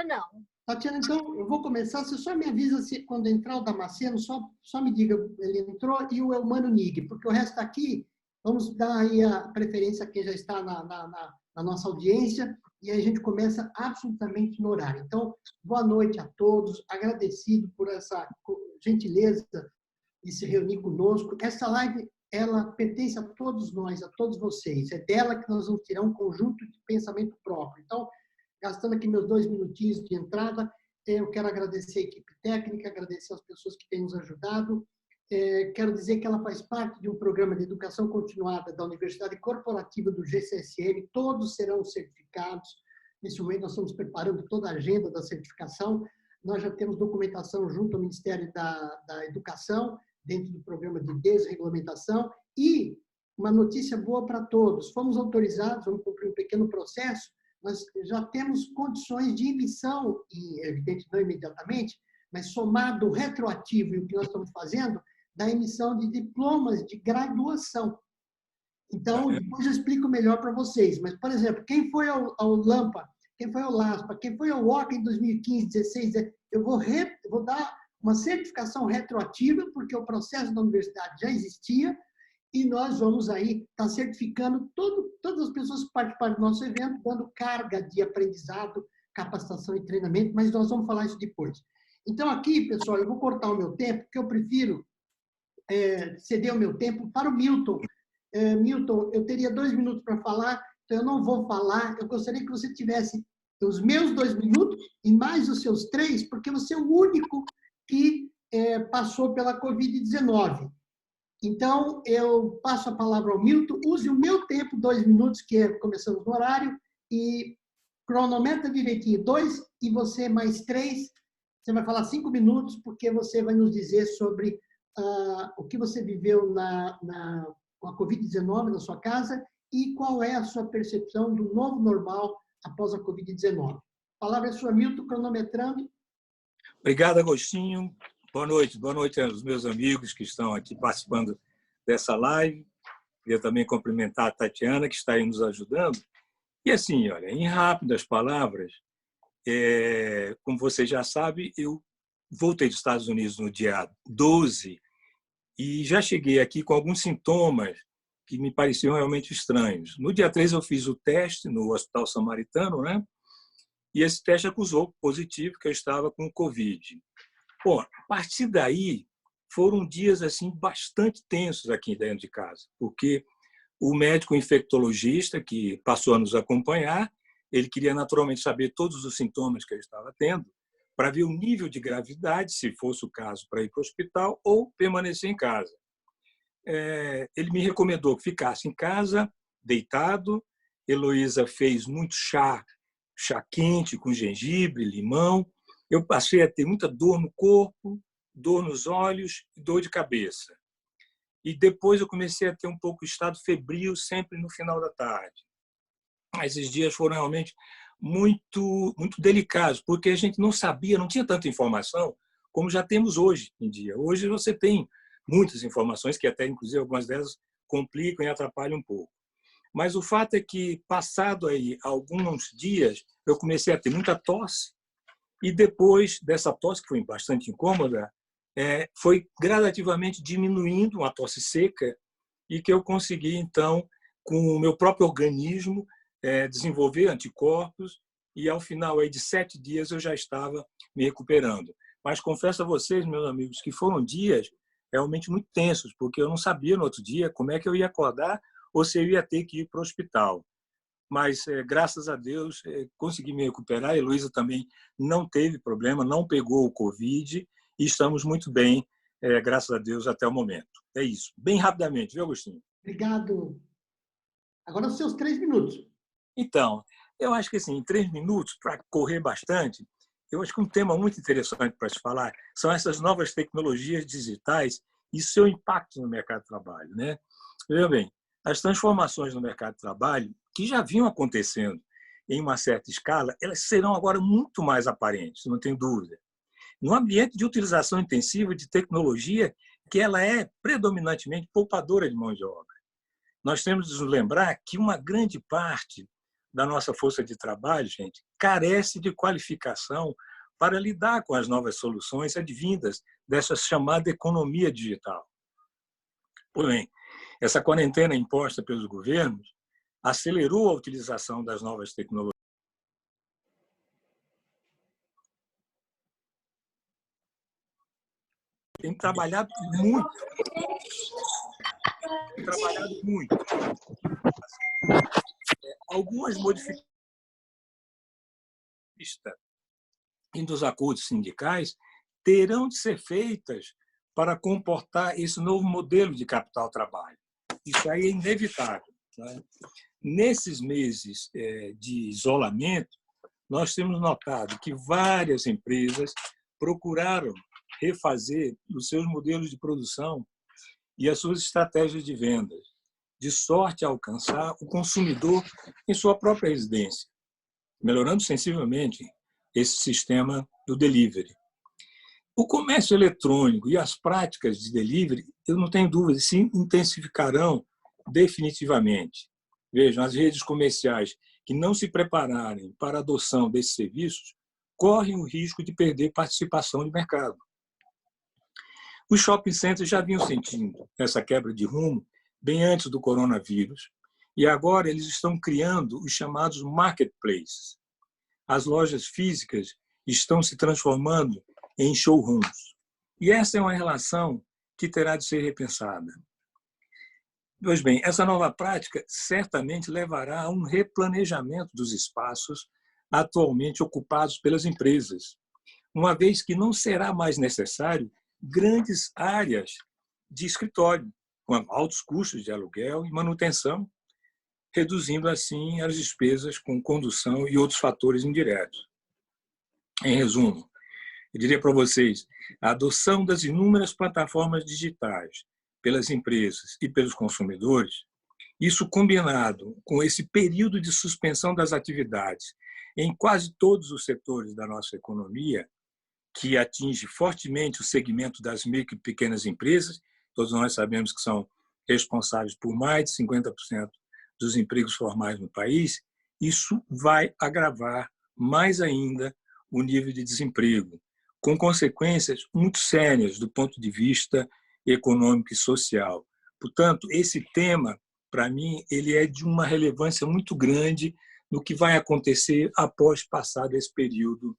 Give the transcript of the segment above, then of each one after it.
não. Tatiana, então, eu vou começar. Você só me avisa se quando entrar o Damasceno, só me diga, ele entrou, e o Elmano Nig, porque o resto está aqui. Vamos dar aí a preferência a quem já está na nossa audiência, e aí a gente começa absolutamente no horário. Então, boa noite a todos, agradecido por essa gentileza de se reunir conosco. Essa live, ela pertence a todos nós, a todos vocês. É dela que nós vamos tirar um conjunto de pensamento próprio. Então, gastando aqui meus 2 minutinhos de entrada, eu quero agradecer a equipe técnica, agradecer as pessoas que têm nos ajudado. Quero dizer que ela faz parte de um programa de educação continuada da Universidade Corporativa do GCSM. Todos serão certificados. Nesse momento, nós estamos preparando toda a agenda da certificação. Nós já temos documentação junto ao Ministério da Educação, dentro do programa de desregulamentação. E uma notícia boa para todos. Fomos autorizados, vamos cumprir um pequeno processo, nós já temos condições de emissão, e evidente não imediatamente, mas somado retroativo e o que nós estamos fazendo, da emissão de diplomas de graduação. Então, depois eu explico melhor para vocês. Mas, por exemplo, quem foi ao LAMPA, quem foi ao LASPA, quem foi ao OCA em 2015, 2016, eu vou dar uma certificação retroativa, porque o processo da universidade já existia, e nós vamos aí estar certificando todas as pessoas que participaram do nosso evento, dando carga de aprendizado, capacitação e treinamento, mas nós vamos falar isso depois. Então, aqui, pessoal, eu vou cortar o meu tempo, porque eu prefiro ceder o meu tempo para o Milton. Milton, eu teria 2 minutos para falar, então eu não vou falar. Eu gostaria que você tivesse os meus 2 minutos e mais os seus 3, porque você é o único que passou pela Covid-19. Então, eu passo a palavra ao Milton. Use o meu tempo, 2 minutos, que começamos no horário, e cronometra direitinho 2, e você mais 3. Você vai falar 5 minutos, porque você vai nos dizer sobre o que você viveu com a Covid-19 na sua casa e qual é a sua percepção do novo normal após a Covid-19. A palavra é sua, Milton, cronometrando. Obrigado, Agostinho. Boa noite aos meus amigos que estão aqui participando dessa live. Queria também cumprimentar a Tatiana, que está aí nos ajudando. E assim, olha, em rápidas palavras, como você já sabe, eu voltei dos Estados Unidos no dia 12 e já cheguei aqui com alguns sintomas que me pareciam realmente estranhos. No dia 13 eu fiz o teste no Hospital Samaritano, né? E esse teste acusou positivo que eu estava com Covid. Bom, a partir daí, foram dias assim bastante tensos aqui dentro de casa, porque o médico infectologista que passou a nos acompanhar, ele queria naturalmente saber todos os sintomas que eu estava tendo, para ver o nível de gravidade, se fosse o caso, para ir para o hospital ou permanecer em casa. Ele me recomendou que ficasse em casa, deitado. Heloísa fez muito chá quente com gengibre, limão. Eu passei a ter muita dor no corpo, dor nos olhos e dor de cabeça. E depois eu comecei a ter um pouco de estado febril, sempre no final da tarde. Esses dias foram realmente muito delicados, porque a gente não sabia, não tinha tanta informação como já temos hoje em dia. Hoje você tem muitas informações, que até, inclusive, algumas delas complicam e atrapalham um pouco. Mas o fato é que, passado aí alguns dias, eu comecei a ter muita tosse, e depois dessa tosse, que foi bastante incômoda, foi gradativamente diminuindo, uma tosse seca, e que eu consegui, então, com o meu próprio organismo, desenvolver anticorpos, e ao final aí de 7 dias eu já estava me recuperando. Mas confesso a vocês, meus amigos, que foram dias realmente muito tensos, porque eu não sabia no outro dia como é que eu ia acordar ou se eu ia ter que ir para o hospital. Mas, graças a Deus, consegui me recuperar. A Heloísa também não teve problema, não pegou o Covid e estamos muito bem, graças a Deus, até o momento. É isso. Bem rapidamente, viu, Agostinho? Obrigado. Agora os seus 3 minutos. Então, eu acho que assim, em 3 minutos, para correr bastante, eu acho que um tema muito interessante para se falar são essas novas tecnologias digitais e seu impacto no mercado de trabalho, né? Veja bem, as transformações no mercado de trabalho, que já vinham acontecendo em uma certa escala, elas serão agora muito mais aparentes, não tenho dúvida. No ambiente de utilização intensiva de tecnologia, que ela é predominantemente poupadora de mão de obra. Nós temos de nos lembrar que uma grande parte da nossa força de trabalho, gente, carece de qualificação para lidar com as novas soluções advindas dessa chamada economia digital. Porém, essa quarentena imposta pelos governos acelerou a utilização das novas tecnologias. Tem trabalhado muito. Algumas modificações e dos acordos sindicais terão de ser feitas para comportar esse novo modelo de capital-trabalho. Isso aí é inevitável, né? Nesses meses de isolamento, nós temos notado que várias empresas procuraram refazer os seus modelos de produção e as suas estratégias de vendas, de sorte a alcançar o consumidor em sua própria residência, melhorando sensivelmente esse sistema do delivery. O comércio eletrônico e as práticas de delivery, eu não tenho dúvida, se intensificarão definitivamente. Vejam, as redes comerciais que não se prepararem para a adoção desses serviços correm o risco de perder participação de mercado. Os shopping centers já vinham sentindo essa quebra de rumo bem antes do coronavírus e agora eles estão criando os chamados marketplaces. As lojas físicas estão se transformando em showrooms. E essa é uma relação que terá de ser repensada. Pois bem, essa nova prática certamente levará a um replanejamento dos espaços atualmente ocupados pelas empresas, uma vez que não será mais necessário grandes áreas de escritório, com altos custos de aluguel e manutenção, reduzindo assim as despesas com condução e outros fatores indiretos. Em resumo, eu diria para vocês, a adoção das inúmeras plataformas digitais pelas empresas e pelos consumidores, isso combinado com esse período de suspensão das atividades em quase todos os setores da nossa economia, que atinge fortemente o segmento das micro e pequenas empresas, todos nós sabemos que são responsáveis por mais de 50% dos empregos formais no país, isso vai agravar mais ainda o nível de desemprego, com consequências muito sérias do ponto de vista econômico e social. Portanto, esse tema, para mim, ele é de uma relevância muito grande no que vai acontecer após passado esse período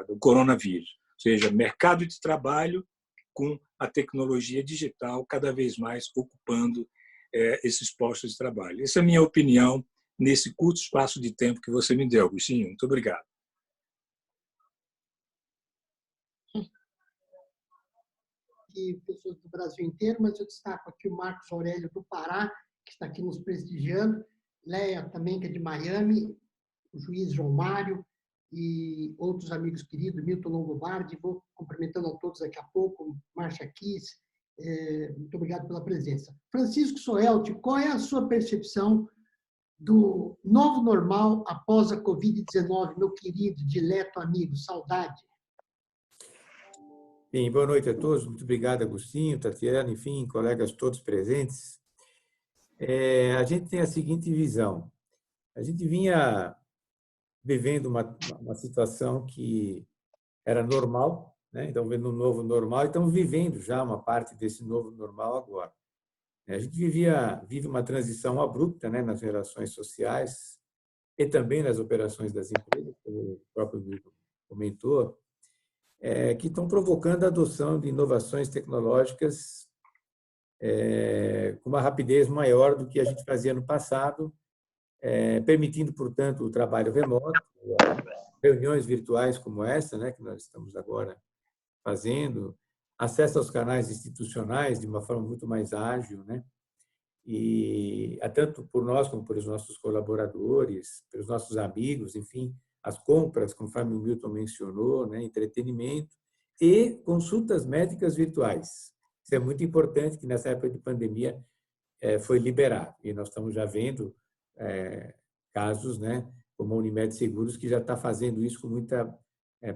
do coronavírus. Ou seja, mercado de trabalho com a tecnologia digital cada vez mais ocupando esses postos de trabalho. Essa é a minha opinião nesse curto espaço de tempo que você me deu, Agostinho. Muito obrigado. E pessoas do Brasil inteiro, mas eu destaco aqui o Marcos Aurélio do Pará, que está aqui nos prestigiando, Leia também, que é de Miami, o juiz João Mário e outros amigos queridos, Milton Longobardi, vou cumprimentando a todos daqui a pouco, Márcia Kiss, muito obrigado pela presença. Francisco Soelti, qual é a sua percepção do novo normal após a Covid-19, meu querido, dileto amigo, saudade? Bem, boa noite a todos. Muito obrigado, Agostinho, Tatiana, enfim, colegas todos presentes. A gente tem a seguinte visão. A gente vinha vivendo uma situação que era normal, né? Então, vendo um novo normal, e estamos vivendo já uma parte desse novo normal agora. A gente vive uma transição abrupta, né, nas relações sociais e também nas operações das empresas, como o próprio Milton comentou, que estão provocando a adoção de inovações tecnológicas com uma rapidez maior do que a gente fazia no passado, permitindo, portanto, o trabalho remoto, reuniões virtuais como essa, né, que nós estamos agora fazendo, acesso aos canais institucionais de uma forma muito mais ágil, né? E tanto por nós como por os nossos colaboradores, pelos nossos amigos, enfim, as compras, conforme o Milton mencionou, né, entretenimento e consultas médicas virtuais. Isso é muito importante, que nessa época de pandemia foi liberado. E nós estamos já vendo casos, né, como a Unimed Seguros, que já está fazendo isso com muita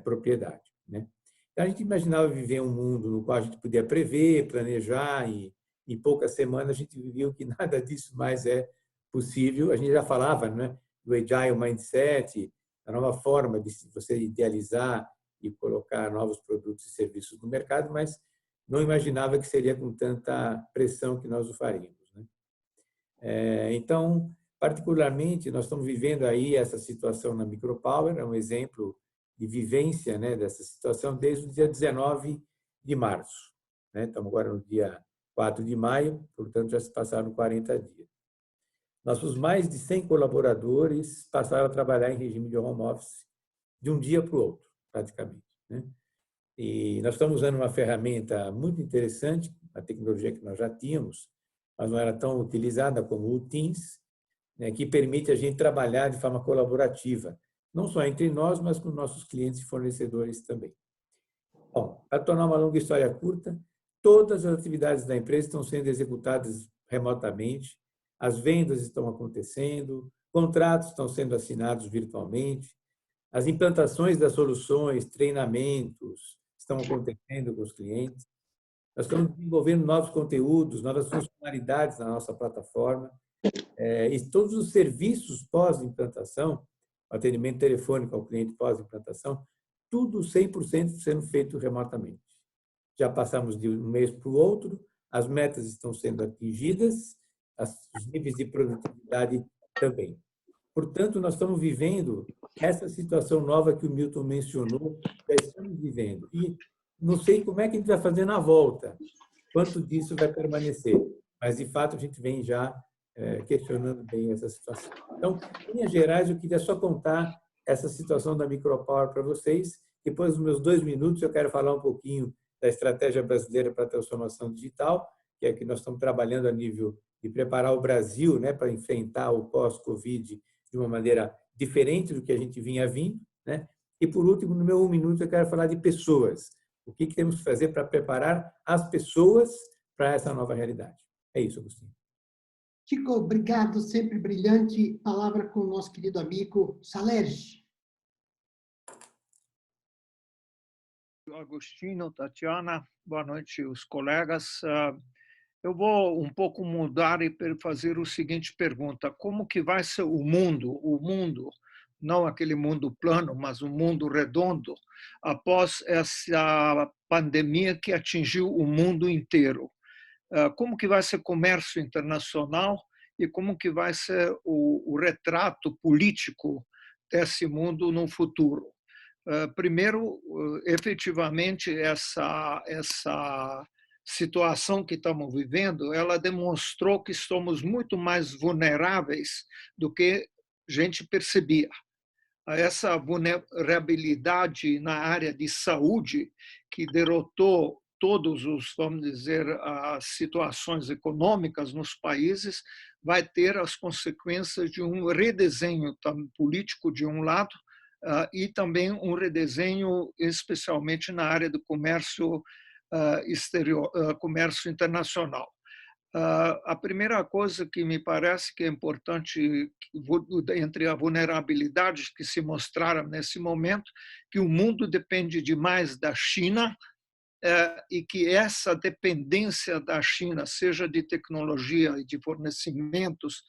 propriedade, né? Então, a gente imaginava viver um mundo no qual a gente podia prever, planejar, e em poucas semanas a gente viu que nada disso mais é possível. A gente já falava, né, do Agile Mindset, da nova forma de você idealizar e colocar novos produtos e serviços no mercado, mas não imaginava que seria com tanta pressão que nós o faríamos, né? Então, particularmente, nós estamos vivendo aí essa situação na Micropower, é um exemplo de vivência, né, dessa situação desde o dia 19 de março, né? Estamos agora no dia 4 de maio, portanto, já se passaram 40 dias. Nossos mais de 100 colaboradores passaram a trabalhar em regime de home office de um dia para o outro, praticamente, né? E nós estamos usando uma ferramenta muito interessante, a tecnologia que nós já tínhamos, mas não era tão utilizada como o Teams, né, que permite a gente trabalhar de forma colaborativa, não só entre nós, mas com nossos clientes e fornecedores também. Bom, para tornar uma longa história curta, todas as atividades da empresa estão sendo executadas remotamente, as vendas estão acontecendo, contratos estão sendo assinados virtualmente, as implantações das soluções, treinamentos estão acontecendo com os clientes. Nós estamos desenvolvendo novos conteúdos, novas funcionalidades na nossa plataforma, e todos os serviços pós-implantação, atendimento telefônico ao cliente pós-implantação, tudo 100% sendo feito remotamente. Já passamos de um mês para o outro, as metas estão sendo atingidas, os níveis de produtividade também. Portanto, nós estamos vivendo essa situação nova que o Milton mencionou, já estamos vivendo. E não sei como é que a gente vai fazer na volta, quanto disso vai permanecer, mas, de fato, a gente vem já questionando bem essa situação. Então, em linhas gerais, eu queria só contar essa situação da Micropower para vocês. Depois dos meus 2 minutos, eu quero falar um pouquinho da estratégia brasileira para a transformação digital, que é que nós estamos trabalhando a nível de preparar o Brasil, né, para enfrentar o pós-Covid de uma maneira diferente do que a gente vinha vindo, né? E, por último, no meu 1 minuto, eu quero falar de pessoas. O que temos que fazer para preparar as pessoas para essa nova realidade? É isso, Agostinho. Chico, obrigado, sempre brilhante. Palavra com o nosso querido amigo Salerge. Agostinho, Tatiana, boa noite, os colegas. Eu vou um pouco mudar e fazer o seguinte pergunta: como que vai ser o mundo, não aquele mundo plano, mas o mundo redondo, após essa pandemia que atingiu o mundo inteiro? Como que vai ser o comércio internacional e como que vai ser o retrato político desse mundo no futuro? Primeiro, efetivamente, essa situação que estamos vivendo, ela demonstrou que somos muito mais vulneráveis do que a gente percebia. Essa vulnerabilidade na área de saúde, que derrotou todos os, vamos dizer, as situações econômicas nos países, vai ter as consequências de um redesenho político de um lado e também um redesenho especialmente na área do comércio exterior, comércio internacional. A primeira coisa que me parece que é importante entre as vulnerabilidades que se mostraram nesse momento, que o mundo depende demais da China e que essa dependência da China, seja de tecnologia e de fornecimentos,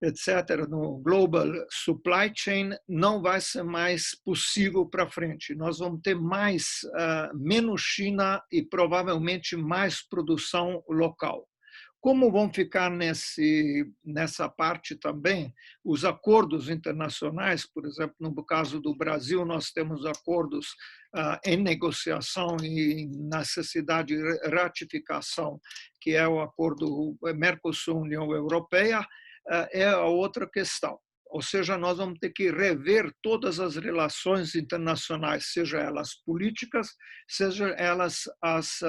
etc., no global supply chain, não vai ser mais possível para frente. Nós vamos ter menos China e provavelmente mais produção local. Como vão ficar nessa parte também os acordos internacionais? Por exemplo, no caso do Brasil, nós temos acordos em negociação e necessidade de ratificação, que é o acordo Mercosul-União Europeia, é a outra questão. Ou seja, nós vamos ter que rever todas as relações internacionais, seja elas políticas, seja elas as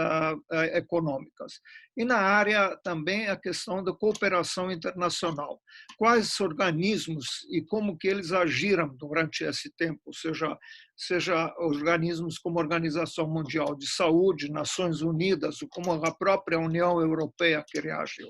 econômicas. E na área também a questão da cooperação internacional. Quais organismos e como que eles agiram durante esse tempo, seja organismos como a Organização Mundial de Saúde, Nações Unidas, ou como a própria União Europeia que reagiu.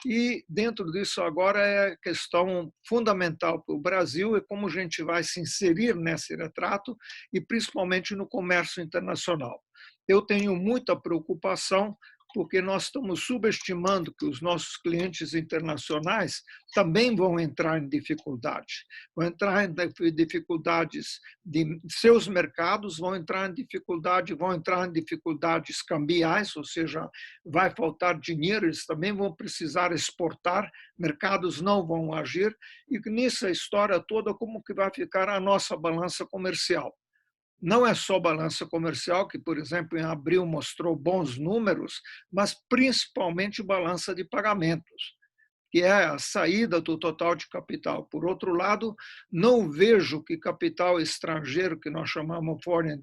E dentro disso agora é a questão fundamental para o Brasil é como a gente vai se inserir nesse retrato e principalmente no comércio internacional. Eu tenho muita preocupação porque nós estamos subestimando que os nossos clientes internacionais também vão entrar em dificuldade. Vão entrar em dificuldades de seus mercados, vão entrar em dificuldades cambiais, ou seja, vai faltar dinheiro, eles também vão precisar exportar, mercados não vão agir, e nessa história toda, como que vai ficar a nossa balança comercial? Não é só balança comercial, que, por exemplo, em abril mostrou bons números, mas principalmente balança de pagamentos, que é a saída do total de capital. Por outro lado, não vejo que capital estrangeiro, que nós chamamos Foreign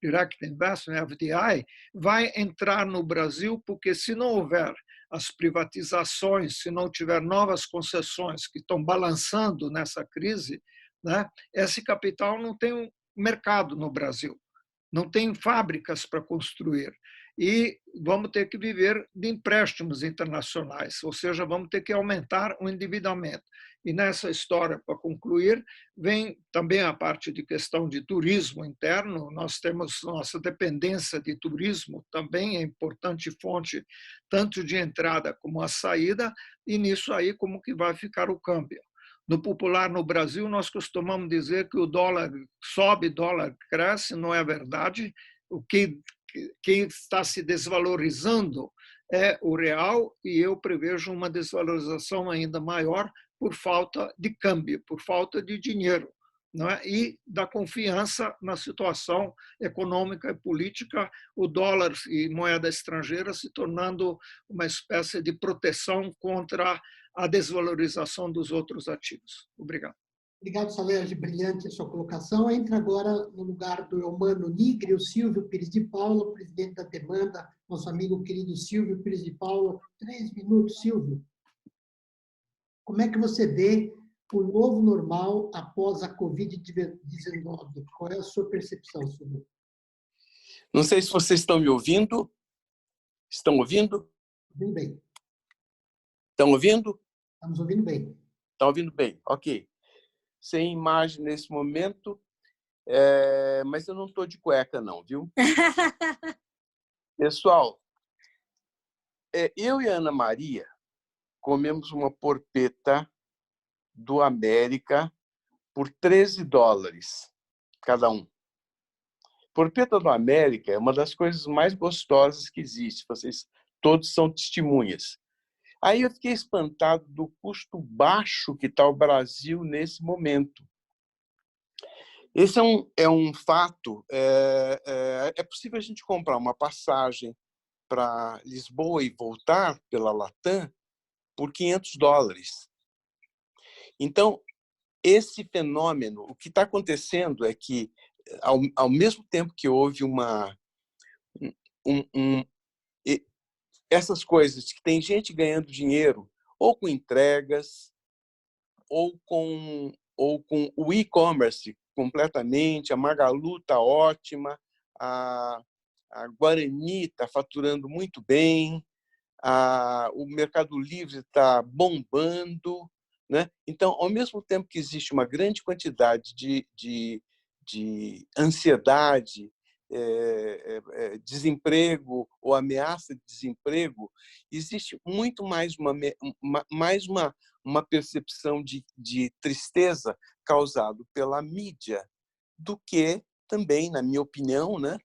Direct Investment, FDI, vai entrar no Brasil, porque se não houver as privatizações, se não tiver novas concessões que estão balançando nessa crise, né, esse capital não tem mercado no Brasil, não tem fábricas para construir e vamos ter que viver de empréstimos internacionais, ou seja, vamos ter que aumentar o endividamento. E nessa história, para concluir, vem também a parte de questão de turismo interno. Nós temos nossa dependência de turismo, também é importante fonte tanto de entrada como a saída, e nisso aí como que vai ficar o câmbio. No popular no Brasil, nós costumamos dizer que o dólar sobe, dólar cresce, não é verdade. O que quem está se desvalorizando é o real, e eu prevejo uma desvalorização ainda maior por falta de câmbio, por falta de dinheiro, não é? E da confiança na situação econômica e política, o dólar e moeda estrangeira se tornando uma espécie de proteção contra a desvalorização dos outros ativos. Obrigado. Obrigado, Salerge, brilhante a sua colocação. Entra agora no lugar do Eumano Nigre, o Silvio Pires de Paula, presidente da Demanda, nosso amigo querido Silvio Pires de Paula. 3 minutos, Silvio. Como é que você vê o novo normal após a Covid-19? Qual é a sua percepção, Silvio? Não sei se vocês estão me ouvindo. Estão ouvindo? Ouvindo bem. Estão ouvindo? Estamos ouvindo bem. Estão ouvindo bem, ok. Sem imagem nesse momento, mas eu não estou de cueca não, viu? Pessoal, eu e a Ana Maria comemos uma porpeta do América por $13 cada um. Porpeta do América é uma das coisas mais gostosas que existe, vocês todos são testemunhas. Aí eu fiquei espantado do custo baixo que está o Brasil nesse momento. Esse é um fato. É possível a gente comprar uma passagem para Lisboa e voltar pela Latam por $500. Então, esse fenômeno, o que está acontecendo é que, ao mesmo tempo que houve essas coisas, que tem gente ganhando dinheiro ou com entregas, ou com o e-commerce completamente, a Magalu está ótima, a Guarani está faturando muito bem, o Mercado Livre está bombando, né? Então, ao mesmo tempo que existe uma grande quantidade de ansiedade, desemprego ou ameaça de desemprego, existe muito mais uma percepção de tristeza causada pela mídia do que também, na minha opinião, né,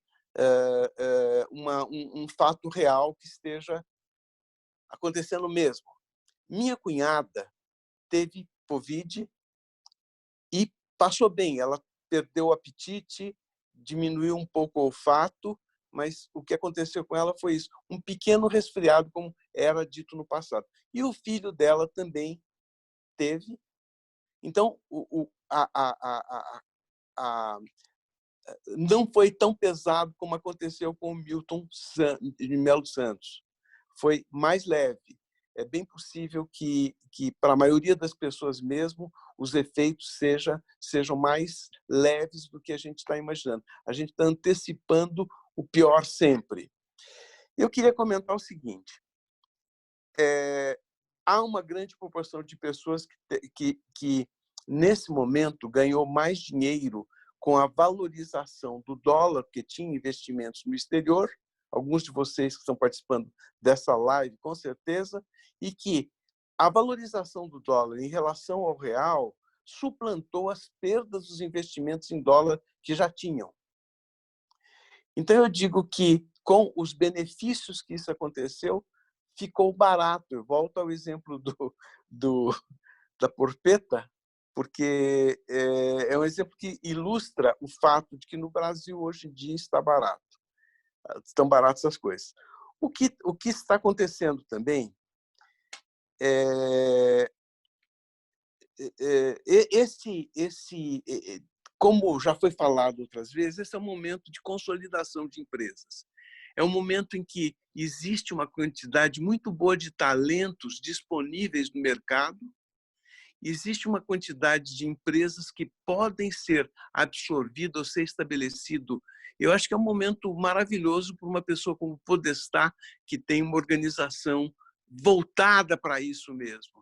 um fato real que esteja acontecendo mesmo. Minha cunhada teve Covid e passou bem, ela perdeu o apetite, diminuiu um pouco o olfato, mas o que aconteceu com ela foi isso, um pequeno resfriado, como era dito no passado. E o filho dela também teve. Então, não foi tão pesado como aconteceu com o Milton de Melo Santos. Foi mais leve. É bem possível que para a maioria das pessoas mesmo, os efeitos sejam mais leves do que a gente está imaginando. A gente está antecipando o pior sempre. Eu queria comentar o seguinte. Há uma grande proporção de pessoas que nesse momento, ganhou mais dinheiro com a valorização do dólar, porque tinha investimentos no exterior, alguns de vocês que estão participando dessa live, com certeza, e que a valorização do dólar em relação ao real suplantou as perdas dos investimentos em dólar que já tinham. Então, eu digo que, com os benefícios que isso aconteceu, ficou barato. Eu volto ao exemplo da porpeta, porque é um exemplo que ilustra o fato de que no Brasil, hoje em dia, está barato. Estão baratas as coisas. O que está acontecendo também como já foi falado outras vezes, esse é um momento de consolidação de empresas. É um momento em que existe uma quantidade muito boa de talentos disponíveis no mercado, existe uma quantidade de empresas que podem ser absorvidas ou ser estabelecido. Eu acho que é um momento maravilhoso para uma pessoa como Podestá, que tem uma organização voltada para isso mesmo.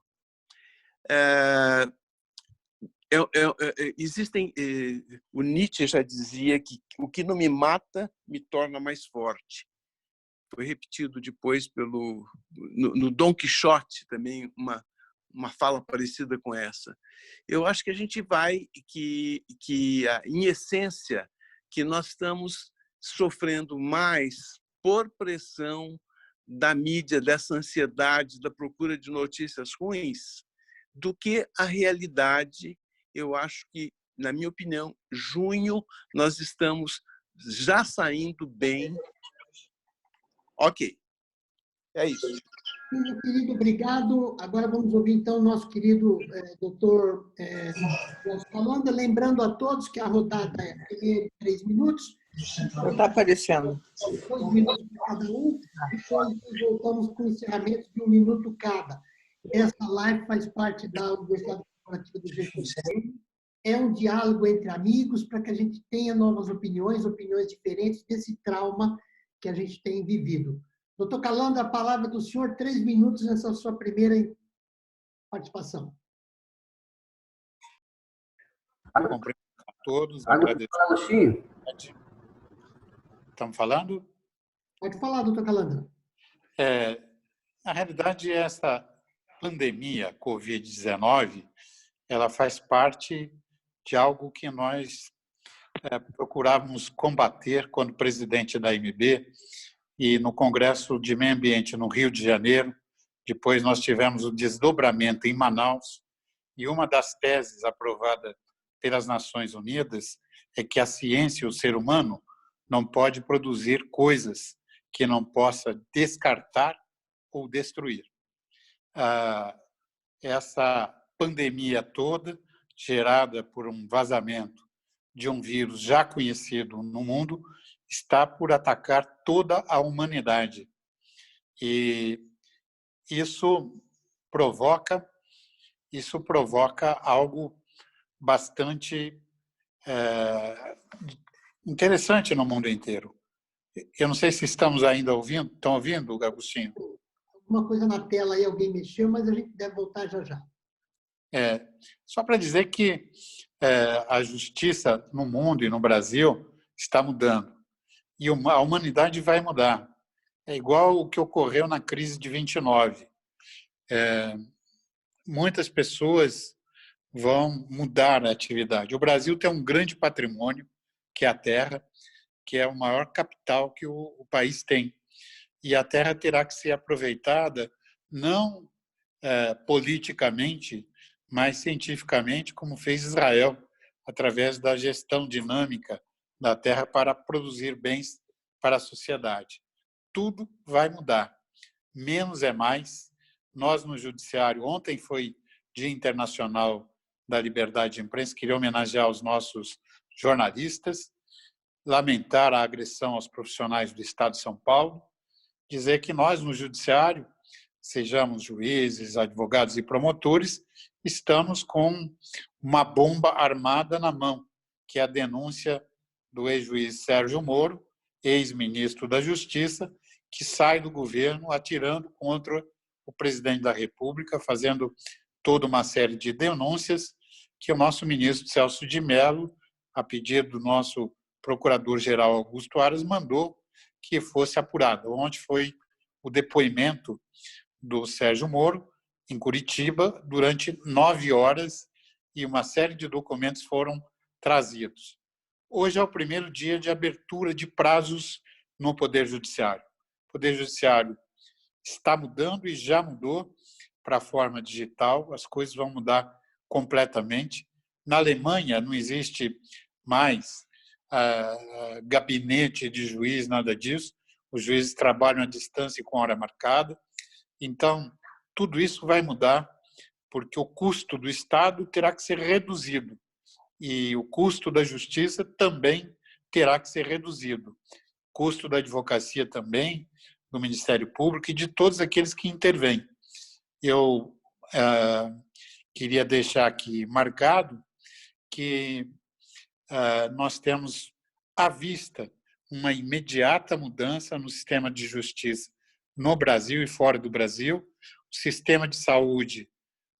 O Nietzsche já dizia que o que não me mata me torna mais forte. Foi repetido depois no Dom Quixote, também uma fala parecida com essa. Eu acho que a gente vai, em essência, que nós estamos sofrendo mais por pressão da mídia, dessa ansiedade, da procura de notícias ruins, do que a realidade. Eu acho que, na minha opinião, junho, nós estamos já saindo bem. Ok, é isso. Meu querido, obrigado. Agora vamos ouvir, então, o nosso querido doutor Calanda. Lembrando a todos que a rodada é 3 minutos. Não está aparecendo. 2 minutos para cada um. Depois voltamos com o encerramento de 1 minuto cada. Essa live faz parte da Universidade Corporativa do GCM. É um diálogo entre amigos para que a gente tenha novas opiniões diferentes desse trauma que a gente tem vivido. Doutor Calanda, a palavra do senhor, 3 minutos nessa sua primeira participação. Cumprimento a todos, agradeço. Estamos falando? Pode falar, doutor Calanda. Na realidade, essa pandemia Covid-19, ela faz parte de algo que nós procurávamos combater quando presidente da AMB e no Congresso de Meio Ambiente no Rio de Janeiro. Depois nós tivemos o desdobramento em Manaus, e uma das teses aprovada pelas Nações Unidas é que a ciência e o ser humano não pode produzir coisas que não possa descartar ou destruir. Essa pandemia toda, gerada por um vazamento de um vírus já conhecido no mundo, está por atacar toda a humanidade. E isso provoca algo bastante interessante no mundo inteiro. Eu não sei se estamos ainda ouvindo. Estão ouvindo, Agostinho? Alguma coisa na tela aí, alguém mexeu, mas a gente deve voltar já já. Só para dizer que a justiça no mundo e no Brasil está mudando. E a humanidade vai mudar. É igual o que ocorreu na crise de 29. Muitas pessoas vão mudar a atividade. O Brasil tem um grande patrimônio, que é a terra, que é o maior capital que o país tem. E a terra terá que ser aproveitada não politicamente, mas cientificamente, como fez Israel, através da gestão dinâmica da terra para produzir bens para a sociedade. Tudo vai mudar. Menos é mais. Nós, no Judiciário, ontem foi Dia Internacional da Liberdade de Imprensa, queria homenagear os nossos jornalistas, lamentar a agressão aos profissionais do Estado de São Paulo, dizer que nós, no Judiciário, sejamos juízes, advogados e promotores, estamos com uma bomba armada na mão, que é a denúncia do ex-juiz Sérgio Moro, ex-ministro da Justiça, que sai do governo atirando contra o presidente da República, fazendo toda uma série de denúncias que o nosso ministro Celso de Mello, a pedido do nosso procurador-geral Augusto Aras, mandou que fosse apurada. Ontem foi o depoimento do Sérgio Moro, em Curitiba, durante 9 horas, e uma série de documentos foram trazidos. Hoje é o primeiro dia de abertura de prazos no Poder Judiciário. O Poder Judiciário está mudando e já mudou para a forma digital, as coisas vão mudar completamente. Na Alemanha não existe mais gabinete de juiz, nada disso. Os juízes trabalham à distância e com hora marcada. Então, tudo isso vai mudar, porque o custo do Estado terá que ser reduzido e o custo da justiça também terá que ser reduzido. O custo da advocacia também, do Ministério Público e de todos aqueles que intervêm. Eu queria deixar aqui marcado que nós temos à vista uma imediata mudança no sistema de justiça no Brasil e fora do Brasil. O sistema de saúde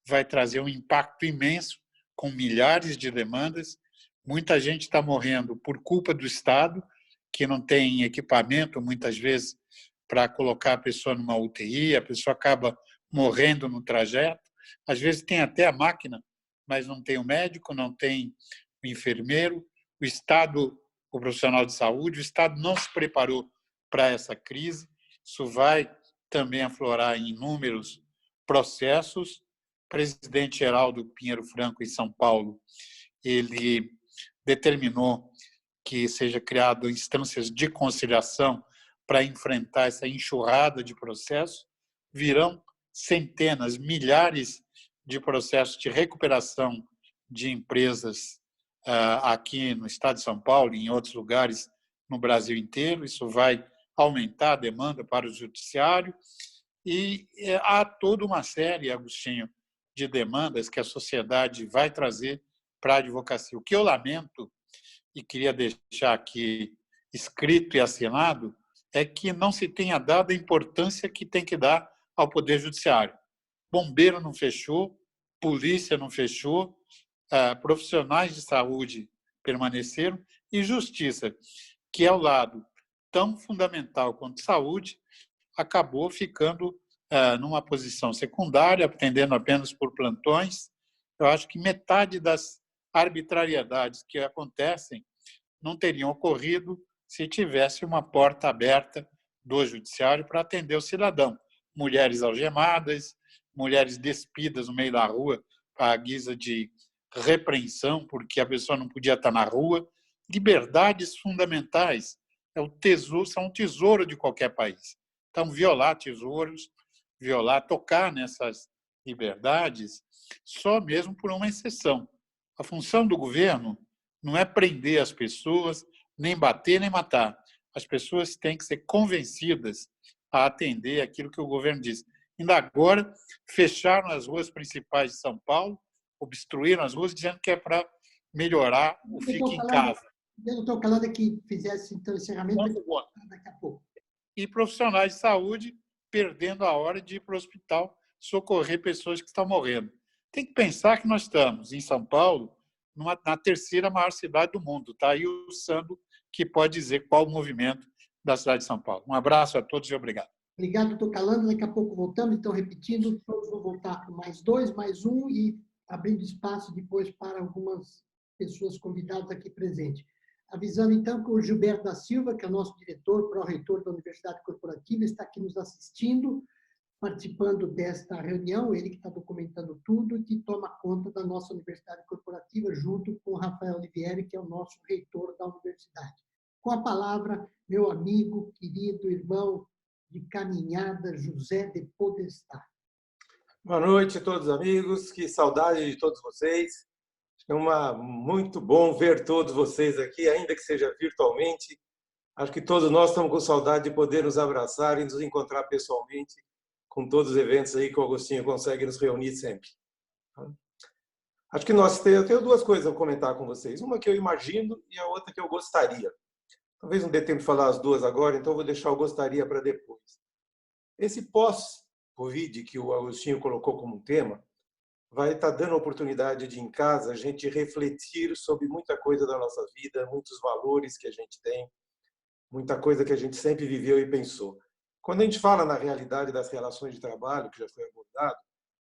vai trazer um impacto imenso, com milhares de demandas. Muita gente está morrendo por culpa do Estado, que não tem equipamento, muitas vezes, para colocar a pessoa numa UTI, a pessoa acaba morrendo no trajeto. Às vezes tem até a máquina, mas não tem o médico, não tem o enfermeiro. O Estado, o profissional de saúde, o Estado não se preparou para essa crise. Isso vai também aflorar em inúmeros processos. O presidente Geraldo Pinheiro Franco, em São Paulo, ele determinou que seja criado instâncias de conciliação para enfrentar essa enxurrada de processos. Virão centenas, milhares de processos de recuperação de empresas aqui no estado de São Paulo e em outros lugares no Brasil inteiro. Isso vai aumentar a demanda para o judiciário e há toda uma série, Agostinho, de demandas que a sociedade vai trazer para a advocacia. O que eu lamento e queria deixar aqui escrito e assinado é que não se tenha dado a importância que tem que dar ao Poder Judiciário. Bombeiro não fechou, polícia não fechou, profissionais de saúde permaneceram e justiça, que é o lado tão fundamental quanto saúde, acabou ficando numa posição secundária, atendendo apenas por plantões. Eu acho que metade das arbitrariedades que acontecem não teriam ocorrido se tivesse uma porta aberta do judiciário para atender o cidadão. Mulheres algemadas, mulheres despidas no meio da rua à guisa de repreensão, porque a pessoa não podia estar na rua. Liberdades fundamentais são um tesouro de qualquer país. Então, violar tesouros, tocar nessas liberdades, só mesmo por uma exceção. A função do governo não é prender as pessoas, nem bater, nem matar. As pessoas têm que ser convencidas a atender aquilo que o governo diz. Ainda agora, fecharam as ruas principais de São Paulo, obstruíram as ruas, dizendo que é para melhorar o fique em casa. Eu não estou falando que fizesse então, encerramento daqui a pouco. E profissionais de saúde perdendo a hora de ir para o hospital socorrer pessoas que estão morrendo. Tem que pensar que nós estamos em São Paulo, na terceira maior cidade do mundo. Está aí o Sandro, que pode dizer qual o movimento da cidade de São Paulo. Um abraço a todos e obrigado. Obrigado, doutor Calando. Daqui a pouco voltamos. Então, repetindo, todos vão voltar com mais 2, mais 1 e abrindo espaço depois para algumas pessoas convidadas aqui presentes. Avisando, então, que o Gilberto da Silva, que é o nosso diretor, pró-reitor da Universidade Corporativa, está aqui nos assistindo, participando desta reunião, ele que está documentando tudo e que toma conta da nossa Universidade Corporativa, junto com o Rafael Olivieri, que é o nosso reitor da universidade. Com a palavra, meu amigo, querido irmão de caminhada, José de Podestá. Boa noite a todos, amigos. Que saudade de todos vocês. É muito bom ver todos vocês aqui, ainda que seja virtualmente. Acho que todos nós estamos com saudade de poder nos abraçar e nos encontrar pessoalmente com todos os eventos aí que o Agostinho consegue nos reunir sempre. Acho que eu tenho 2 coisas a comentar com vocês. Uma que eu imagino e a outra que eu gostaria. Talvez não dê tempo de falar as 2 agora, então vou deixar o gostaria para depois. Esse pós-Covid que o Agostinho colocou como um tema vai estar dando a oportunidade de, em casa, a gente refletir sobre muita coisa da nossa vida, muitos valores que a gente tem. muita coisa que a gente sempre viveu e pensou. Quando a gente fala na realidade das relações de trabalho, que já foi abordado,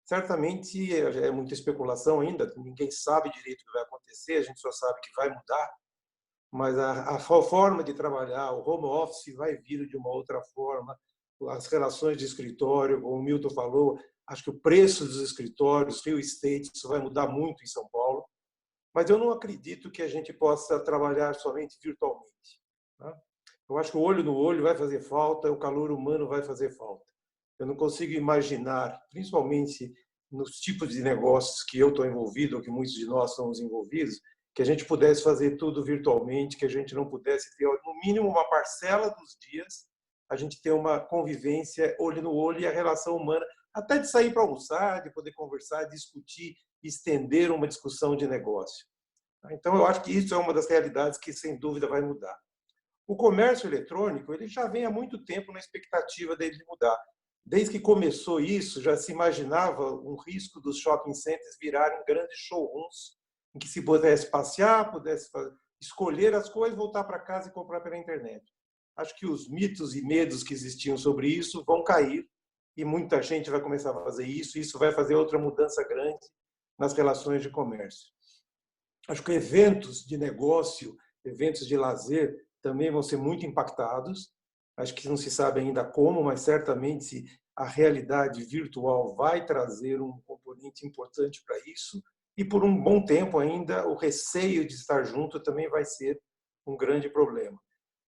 certamente é muita especulação ainda, ninguém sabe direito o que vai acontecer, a gente só sabe que vai mudar, mas a forma de trabalhar, o home office vai vir de uma outra forma, as relações de escritório, como o Milton falou, acho que o preço dos escritórios, real estate, isso vai mudar muito em São Paulo, mas eu não acredito que a gente possa trabalhar somente virtualmente. Né? Eu acho que o olho no olho vai fazer falta, o calor humano vai fazer falta. Eu não consigo imaginar, principalmente nos tipos de negócios que eu estou envolvido, ou que muitos de nós somos envolvidos, que a gente pudesse fazer tudo virtualmente, que a gente não pudesse ter, no mínimo, uma parcela dos dias, a gente ter uma convivência olho no olho e a relação humana, até de sair para almoçar, de poder conversar, discutir, estender uma discussão de negócio. Então, eu acho que isso é uma das realidades que, sem dúvida, vai mudar. O comércio eletrônico ele já vem há muito tempo na expectativa dele de mudar. Desde que começou isso, já se imaginava um risco dos shopping centers virarem grandes showrooms, em que se pudesse passear, pudesse escolher as coisas, voltar para casa e comprar pela internet. Acho que os mitos e medos que existiam sobre isso vão cair e muita gente vai começar a fazer isso, e isso vai fazer outra mudança grande nas relações de comércio. Acho que eventos de negócio, eventos de lazer, também vão ser muito impactados. Acho que não se sabe ainda como, mas certamente a realidade virtual vai trazer um componente importante para isso. E por um bom tempo ainda, o receio de estar junto também vai ser um grande problema.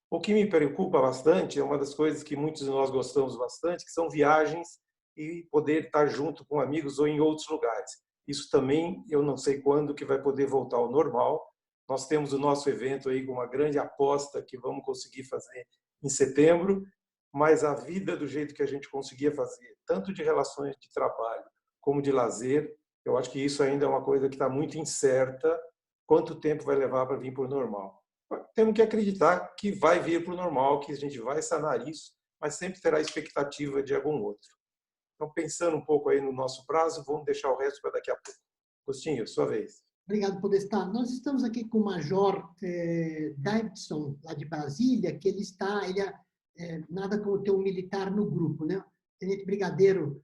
O que me preocupa bastante é uma das coisas que muitos de nós gostamos bastante, que são viagens e poder estar junto com amigos ou em outros lugares. Isso também, eu não sei quando que vai poder voltar ao normal. Nós temos o nosso evento aí com uma grande aposta que vamos conseguir fazer em setembro, mas a vida do jeito que a gente conseguia fazer, tanto de relações de trabalho como de lazer, eu acho que isso ainda é uma coisa que está muito incerta, quanto tempo vai levar para vir para o normal. Temos que acreditar que vai vir para o normal, que a gente vai sanar isso, mas sempre terá expectativa de algum outro. Então, pensando um pouco aí no nosso prazo, vamos deixar o resto para daqui a pouco. Agostinho, sua vez. Obrigado, Podestá. Nós estamos aqui com o Major Davidson, lá de Brasília, que ele nada como ter um militar no grupo, né? O tenente brigadeiro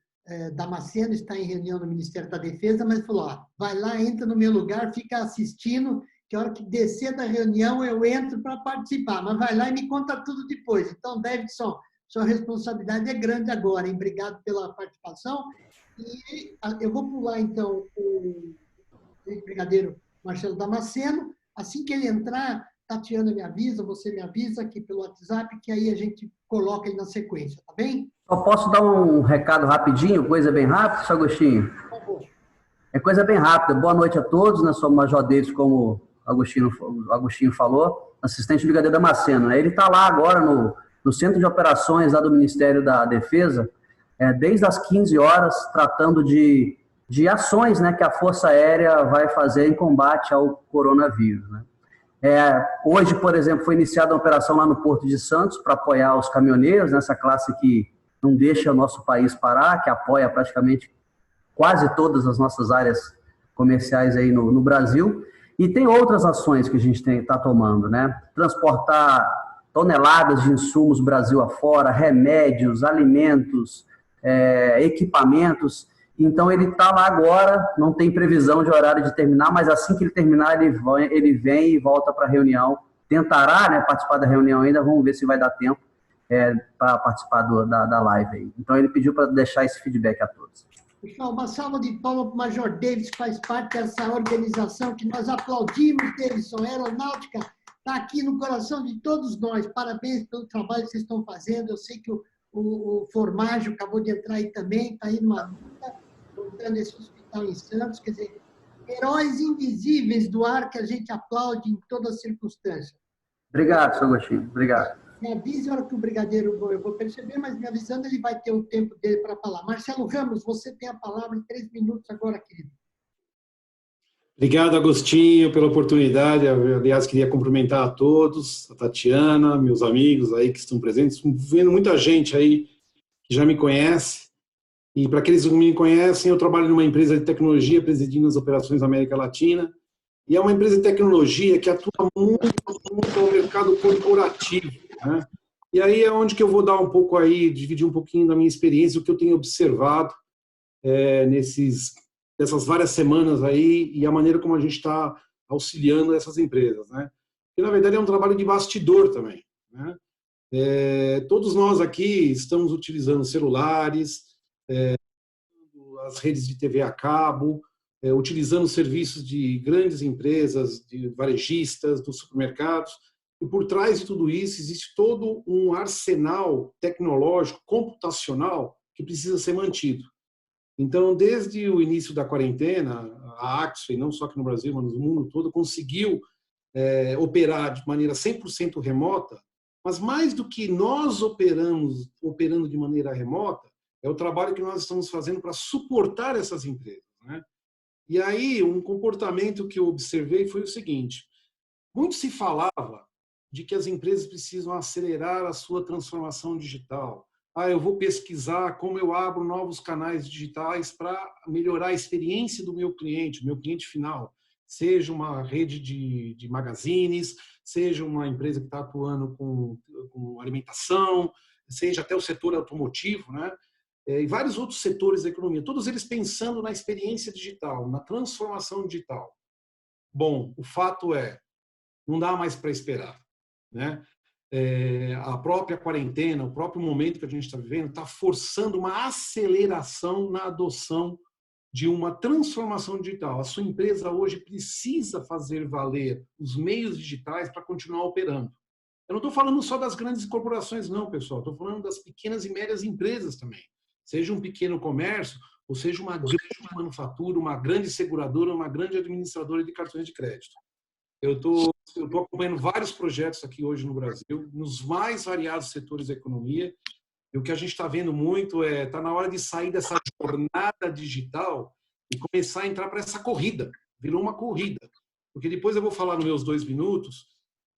Damasceno está em reunião no Ministério da Defesa, mas falou, vai lá, entra no meu lugar, fica assistindo, que a hora que descer da reunião eu entro para participar, mas vai lá e me conta tudo depois. Então, Davidson, sua responsabilidade é grande agora, hein? Obrigado pela participação. E eu vou pular, então, o brigadeiro Marcelo Damasceno. Assim que ele entrar, Tatiana me avisa, você me avisa aqui pelo WhatsApp, que aí a gente coloca ele na sequência, tá bem? Só posso dar um recado rapidinho, coisa bem rápida, seu Agostinho? Por favor. É coisa bem rápida. Boa noite a todos, né? Sou o Major Davis, como o Agostinho falou, assistente brigadeiro Damasceno. Ele está lá agora no Centro de Operações lá do Ministério da Defesa, desde as 15 horas, tratando de ações, né, que a Força Aérea vai fazer em combate ao coronavírus. Né? Hoje, por exemplo, foi iniciada uma operação lá no Porto de Santos para apoiar os caminhoneiros, nessa classe que não deixa o nosso país parar, que apoia praticamente quase todas as nossas áreas comerciais aí no Brasil. E tem outras ações que a gente está tomando, né? Transportar toneladas de insumos Brasil afora, remédios, alimentos, equipamentos. Então, ele está lá agora, não tem previsão de horário de terminar, mas assim que ele terminar, ele vem e volta para a reunião. Tentará, né, participar da reunião ainda, vamos ver se vai dar tempo para participar da live aí. Então, ele pediu para deixar esse feedback a todos. Pessoal, uma salva de palmas para o Major Davis, que faz parte dessa organização que nós aplaudimos, Davidson. A Aeronáutica está aqui no coração de todos nós. Parabéns pelo trabalho que vocês estão fazendo. Eu sei que o Formaggio acabou de entrar aí também, está aí numa luta, montando esse hospital em Santos. Quer dizer, heróis invisíveis do ar que a gente aplaude em todas as circunstâncias. Obrigado, seu Agostinho. Obrigado. Me avise a hora que o brigadeiro, eu vou perceber, mas me avisando, ele vai ter o tempo dele para falar. Marcelo Ramos, você tem a palavra em 3 minutos agora, querido. Obrigado, Agostinho, pela oportunidade. Eu, aliás, queria cumprimentar a todos, a Tatiana, meus amigos aí que estão presentes. Vendo muita gente aí que já me conhece. E para aqueles que não me conhecem, eu trabalho numa empresa de tecnologia presidindo as operações da América Latina. E é uma empresa de tecnologia que atua muito no mercado corporativo. né? E aí é onde que eu vou dar um pouco aí, dividir um pouquinho da minha experiência, o que eu tenho observado dessas várias semanas aí e a maneira como a gente está auxiliando essas empresas, né? Que na verdade é um trabalho de bastidor também, né? Todos nós aqui estamos utilizando celulares, as redes de TV a cabo, utilizando serviços de grandes empresas, de varejistas, dos supermercados. E por trás de tudo isso existe todo um arsenal tecnológico, computacional, que precisa ser mantido. Então, desde o início da quarentena, a Axway, não só aqui no Brasil, mas no mundo todo, conseguiu operar de maneira 100% remota, mas mais do que nós operando de maneira remota, é o trabalho que nós estamos fazendo para suportar essas empresas, né? E aí, um comportamento que eu observei foi o seguinte: muito se falava de que as empresas precisam acelerar a sua transformação digital. Eu vou pesquisar como eu abro novos canais digitais para melhorar a experiência do meu cliente final, seja uma rede de magazines, seja uma empresa que está atuando com alimentação, seja até o setor automotivo, né? E vários outros setores da economia, todos eles pensando na experiência digital, na transformação digital. Bom, o fato não dá mais para esperar, né? A própria quarentena, o próprio momento que a gente está vivendo, está forçando uma aceleração na adoção de uma transformação digital. A sua empresa hoje precisa fazer valer os meios digitais para continuar operando. Eu não estou falando só das grandes corporações, não, pessoal. Estou falando das pequenas e médias empresas também. Seja um pequeno comércio, ou seja uma grande manufatura, uma grande seguradora, uma grande administradora de cartões de crédito. Eu estou acompanhando vários projetos aqui hoje no Brasil, nos mais variados setores da economia, e o que a gente está vendo muito está na hora de sair dessa jornada digital e começar a entrar para essa corrida. Virou uma corrida. Porque depois eu vou falar nos meus 2 minutos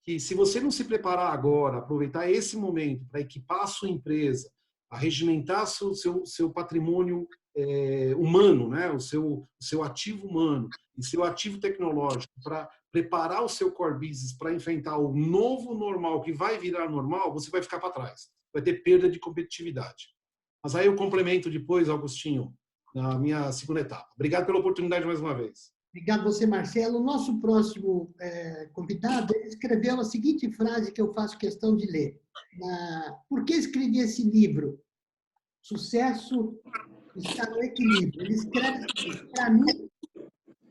que se você não se preparar agora, aproveitar esse momento para equipar a sua empresa, a regimentar seu patrimônio humano, né? o seu ativo humano e seu ativo tecnológico para preparar o seu core business para enfrentar o novo normal que vai virar normal, você vai ficar para trás. Vai ter perda de competitividade. Mas aí eu complemento depois, Augustinho, na minha segunda etapa. Obrigado pela oportunidade mais uma vez. Obrigado você, Marcelo. O nosso próximo convidado escreveu a seguinte frase que eu faço questão de ler. Por que escrevi esse livro? Sucesso está no equilíbrio. Ele escreve assim: para mim,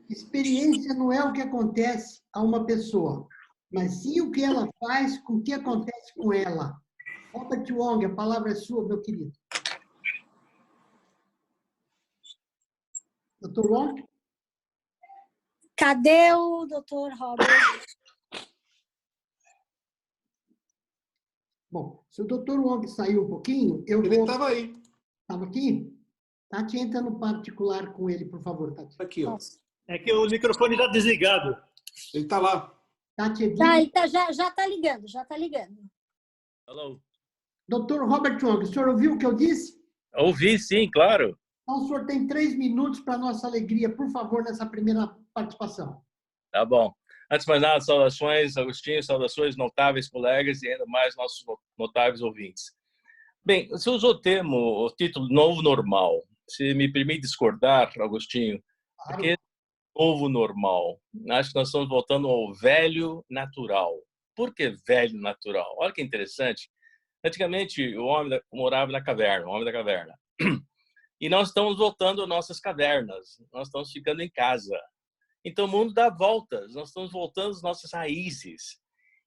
experiência não é o que acontece a uma pessoa, mas sim o que ela faz com o que acontece com ela. Robert Wong, a palavra é sua, meu querido. Dr. Wong? Cadê o Dr. Robert? Bom, se o Dr. Wong saiu um pouquinho, eu vou... Ele estava aí. Estava aqui? Tati, entra no particular com ele, por favor, Tati. Aqui, ó. É que o microfone está desligado. Ele está lá. Tati, já está ligando, já está ligando. Alô. Dr. Robert Wong, o senhor ouviu o que eu disse? Ouvi, sim, claro. Então, o senhor tem 3 minutos para nossa alegria, por favor, nessa primeira participação. Tá bom. Antes de mais nada, saudações, Agostinho, saudações, notáveis colegas e ainda mais nossos notáveis ouvintes. Bem, você usou o título Novo Normal. Se me permite discordar, Agostinho, Claro. porque novo normal. Acho que nós estamos voltando ao velho natural. Por que velho natural? Olha que interessante. Antigamente, o homem morava na caverna, o homem da caverna. E nós estamos voltando às nossas cavernas. Nós estamos ficando em casa. Então, o mundo dá voltas. Nós estamos voltando às nossas raízes.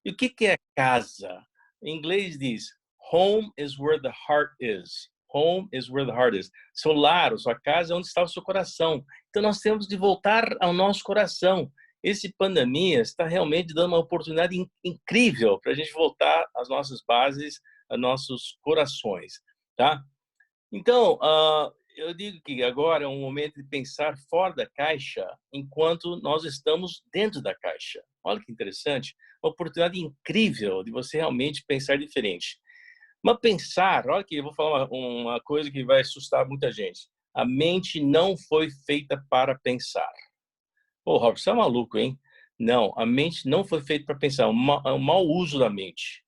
E o que é casa? Em inglês diz, home is where the heart is. Home is where the heart is. Seu lar, sua casa é onde está o seu coração. Então, nós temos de voltar ao nosso coração. Esse pandemia está realmente dando uma oportunidade incrível para a gente voltar às nossas bases, aos nossos corações, tá? Então, eu digo que agora é um momento de pensar fora da caixa enquanto nós estamos dentro da caixa. Olha que interessante. Uma oportunidade incrível de você realmente pensar diferente. Mas pensar, olha aqui, eu vou falar uma coisa que vai assustar muita gente. A mente não foi feita para pensar. Pô, Robert, você é maluco, hein? Não, a mente não foi feita para pensar. É um mau uso da mente.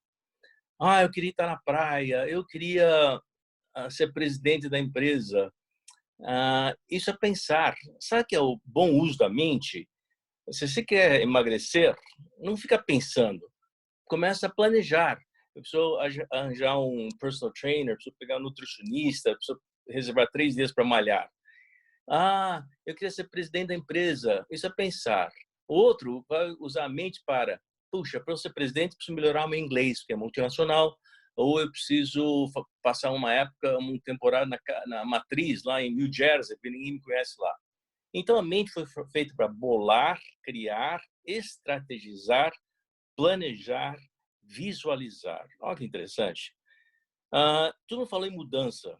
eu queria estar na praia, eu queria ser presidente da empresa. Isso é pensar. Sabe o que é o bom uso da mente? Se você quer emagrecer, não fica pensando. Começa a planejar. Eu preciso arranjar um personal trainer, preciso pegar um nutricionista, preciso reservar 3 dias para malhar. Eu queria ser presidente da empresa. Isso é pensar. Outro vai usar a mente para, puxa, para eu ser presidente, eu preciso melhorar o meu inglês, porque é multinacional, ou eu preciso passar uma época, uma temporada na matriz, lá em New Jersey, porque ninguém me conhece lá. Então, a mente foi feita para bolar, criar, estrategizar, planejar, visualizar. Olha que interessante. Tu não falou em mudança.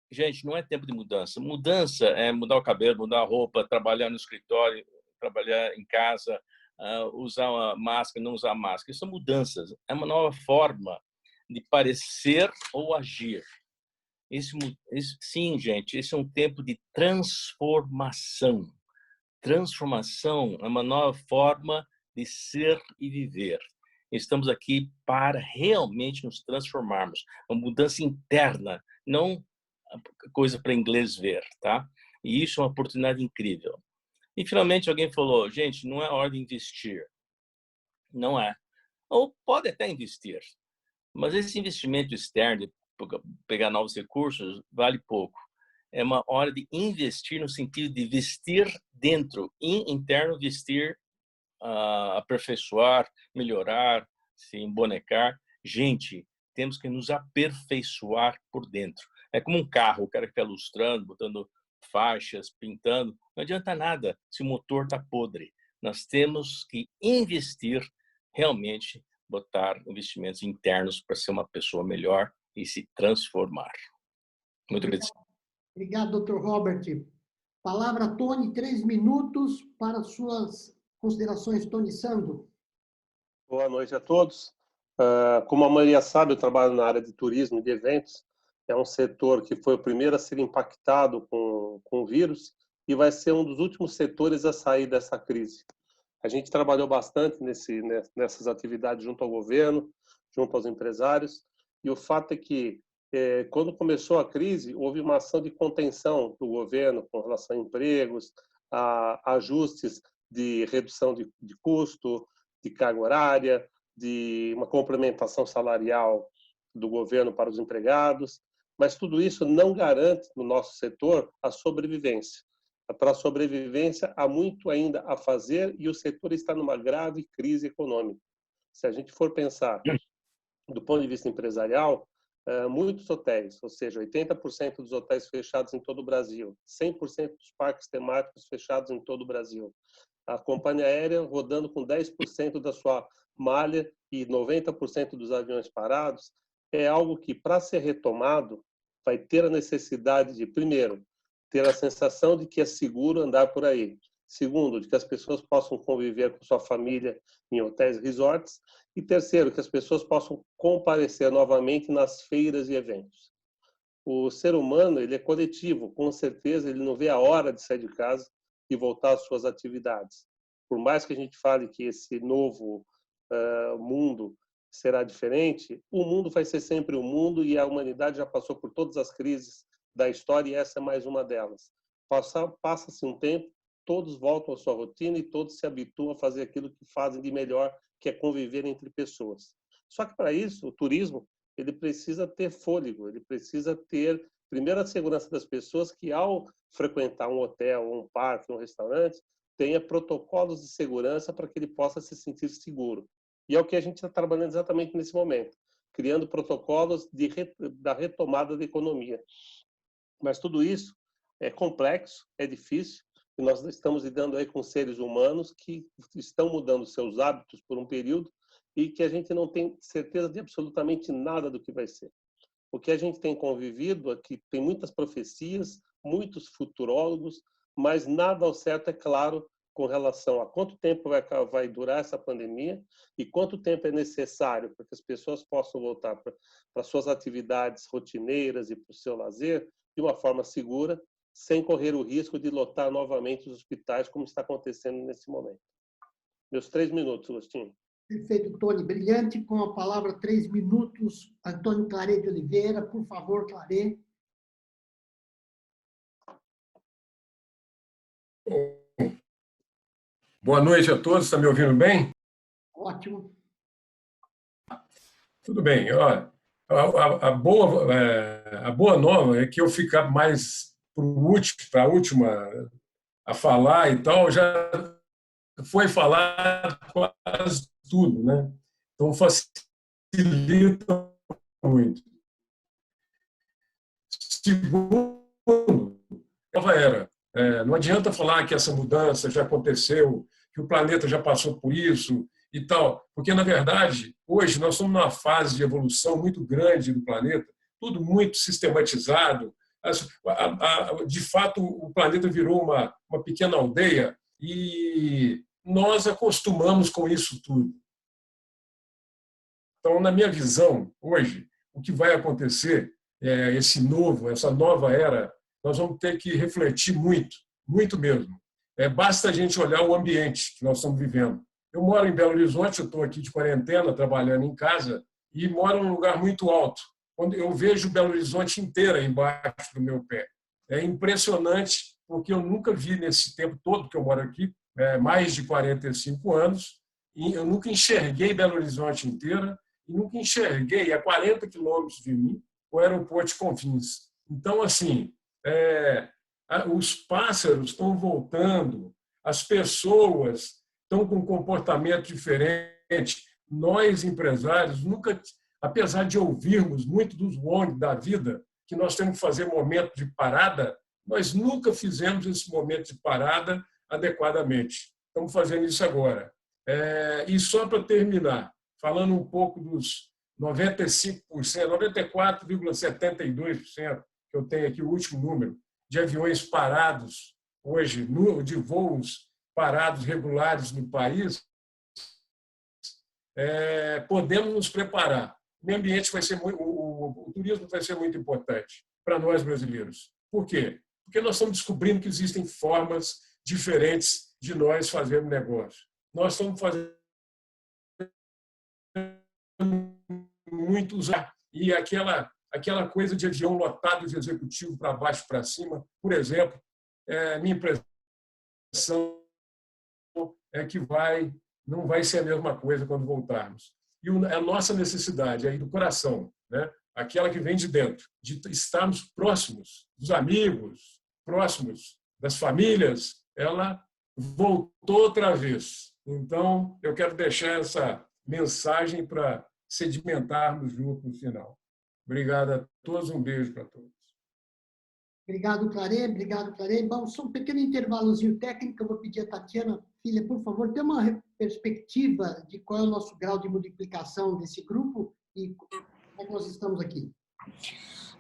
Gente, não é tempo de mudança. Mudança é mudar o cabelo, mudar a roupa, trabalhar no escritório, trabalhar em casa, usar uma máscara, não usar máscara. Isso são mudanças. É uma nova forma de parecer ou agir. Sim, gente, esse é um tempo de transformação. Transformação é uma nova forma de ser e viver. Estamos aqui para realmente nos transformarmos. Uma mudança interna, não coisa para inglês ver, tá? E isso é uma oportunidade incrível. E finalmente alguém falou, gente, não é hora de investir. Não é. Ou pode até investir, mas esse investimento externo, de pegar novos recursos, vale pouco. É uma hora de investir no sentido de vestir dentro, interno, vestir, aperfeiçoar, melhorar, se embonecar. Gente, temos que nos aperfeiçoar por dentro. É como um carro, o cara que está lustrando, botando faixas, pintando, não adianta nada se o motor está podre. Nós temos que investir, realmente botar investimentos internos para ser uma pessoa melhor e se transformar. Muito obrigado. Obrigado, Dr. Robert. Palavra, Tony, 3 minutos para suas considerações, Tony Sando. Boa noite a todos. Como a maioria sabe, eu trabalho na área de turismo e de eventos. É um setor que foi o primeiro a ser impactado com o vírus e vai ser um dos últimos setores a sair dessa crise. A gente trabalhou bastante nessas atividades junto ao governo, junto aos empresários, e o fato é que, quando começou a crise, houve uma ação de contenção do governo com relação a empregos, a ajustes de redução de custo, de carga horária, de uma complementação salarial do governo para os empregados, mas tudo isso não garante no nosso setor a sobrevivência. Para a sobrevivência há muito ainda a fazer e o setor está numa grave crise econômica. Se a gente for pensar do ponto de vista empresarial, muitos hotéis, ou seja, 80% dos hotéis fechados em todo o Brasil, 100% dos parques temáticos fechados em todo o Brasil, a companhia aérea rodando com 10% da sua malha e 90% dos aviões parados, é algo que, para ser retomado, vai ter a necessidade de, primeiro, ter a sensação de que é seguro andar por aí. Segundo, de que as pessoas possam conviver com sua família em hotéis e resorts. E terceiro, que as pessoas possam comparecer novamente nas feiras e eventos. O ser humano, ele é coletivo, com certeza ele não vê a hora de sair de casa e voltar às suas atividades. Por mais que a gente fale que esse novo mundo será diferente, o mundo vai ser sempre o mundo e a humanidade já passou por todas as crises da história e essa é mais uma delas. Passa-se um tempo, todos voltam à sua rotina e todos se habituam a fazer aquilo que fazem de melhor, que é conviver entre pessoas. Só que para isso, o turismo, ele precisa ter fôlego, ele precisa ter, primeiro, a segurança das pessoas que ao frequentar um hotel, um parque, um restaurante, tenha protocolos de segurança para que ele possa se sentir seguro. E é o que a gente está trabalhando exatamente nesse momento, criando protocolos da retomada da economia. Mas tudo isso é complexo, é difícil, e nós estamos lidando aí com seres humanos que estão mudando seus hábitos por um período e que a gente não tem certeza de absolutamente nada do que vai ser. O que a gente tem convivido aqui tem muitas profecias, muitos futurólogos, mas nada ao certo é claro com relação a quanto tempo vai durar essa pandemia e quanto tempo é necessário para que as pessoas possam voltar para suas atividades rotineiras e para o seu lazer de uma forma segura, sem correr o risco de lotar novamente os hospitais, como está acontecendo nesse momento. Meus 3 minutos, Agostinho. Perfeito, Tony. Brilhante. Com a palavra, 3 minutos, Antônio Claret de Oliveira. Por favor, Claret. Boa noite a todos. Está me ouvindo bem? Ótimo. Tudo bem. Ó, a boa nova é que eu ficar mais para a última a falar e tal, já foi falado quase tudo, né? Então facilita muito. Segundo, nova era. Não adianta falar que essa mudança já aconteceu, que o planeta já passou por isso e tal, porque, na verdade, hoje nós estamos numa fase de evolução muito grande do planeta, tudo muito sistematizado. De fato, o planeta virou uma pequena aldeia e nós acostumamos com isso tudo. Então, na minha visão, hoje, o que vai acontecer é essa nova era. Nós vamos ter que refletir muito, muito mesmo. Basta a gente olhar o ambiente que nós estamos vivendo. Eu moro em Belo Horizonte, eu estou aqui de quarentena, trabalhando em casa, e moro num lugar muito alto, onde eu vejo Belo Horizonte inteira embaixo do meu pé. É impressionante, porque eu nunca vi nesse tempo todo que eu moro aqui, mais de 45 anos, e eu nunca enxerguei Belo Horizonte inteira, e nunca enxerguei, a 40 quilômetros de mim, o aeroporto de Confins. Então, assim, os pássaros estão voltando, as pessoas estão com um comportamento diferente. Nós, empresários, nunca, apesar de ouvirmos muito dos WONG da vida, que nós temos que fazer momento de parada, nós nunca fizemos esse momento de parada adequadamente. Estamos fazendo isso agora. E só para terminar, falando um pouco dos 95%, 94,72%, que eu tenho aqui o último número, de aviões parados hoje, de voos parados regulares no país, podemos nos preparar. O meio ambiente vai ser o turismo vai ser muito importante para nós brasileiros. Por quê? Porque nós estamos descobrindo que existem formas diferentes de nós fazermos negócio. Nós estamos fazendo muito usar e aquela coisa de avião lotado de executivo para baixo para cima, por exemplo, minha impressão é que não vai ser a mesma coisa quando voltarmos. E a nossa necessidade aí do coração, né? Aquela que vem de dentro, de estarmos próximos dos amigos, próximos das famílias, ela voltou outra vez. Então, eu quero deixar essa mensagem para sedimentarmos juntos no final. Obrigado a todos, um beijo para todos. Obrigado, Claret. Obrigado, Claret. Vamos só um pequeno intervalozinho técnico. Eu vou pedir a Tatiana, filha, por favor, dê uma perspectiva de qual é o nosso grau de multiplicação desse grupo e como é que nós estamos aqui.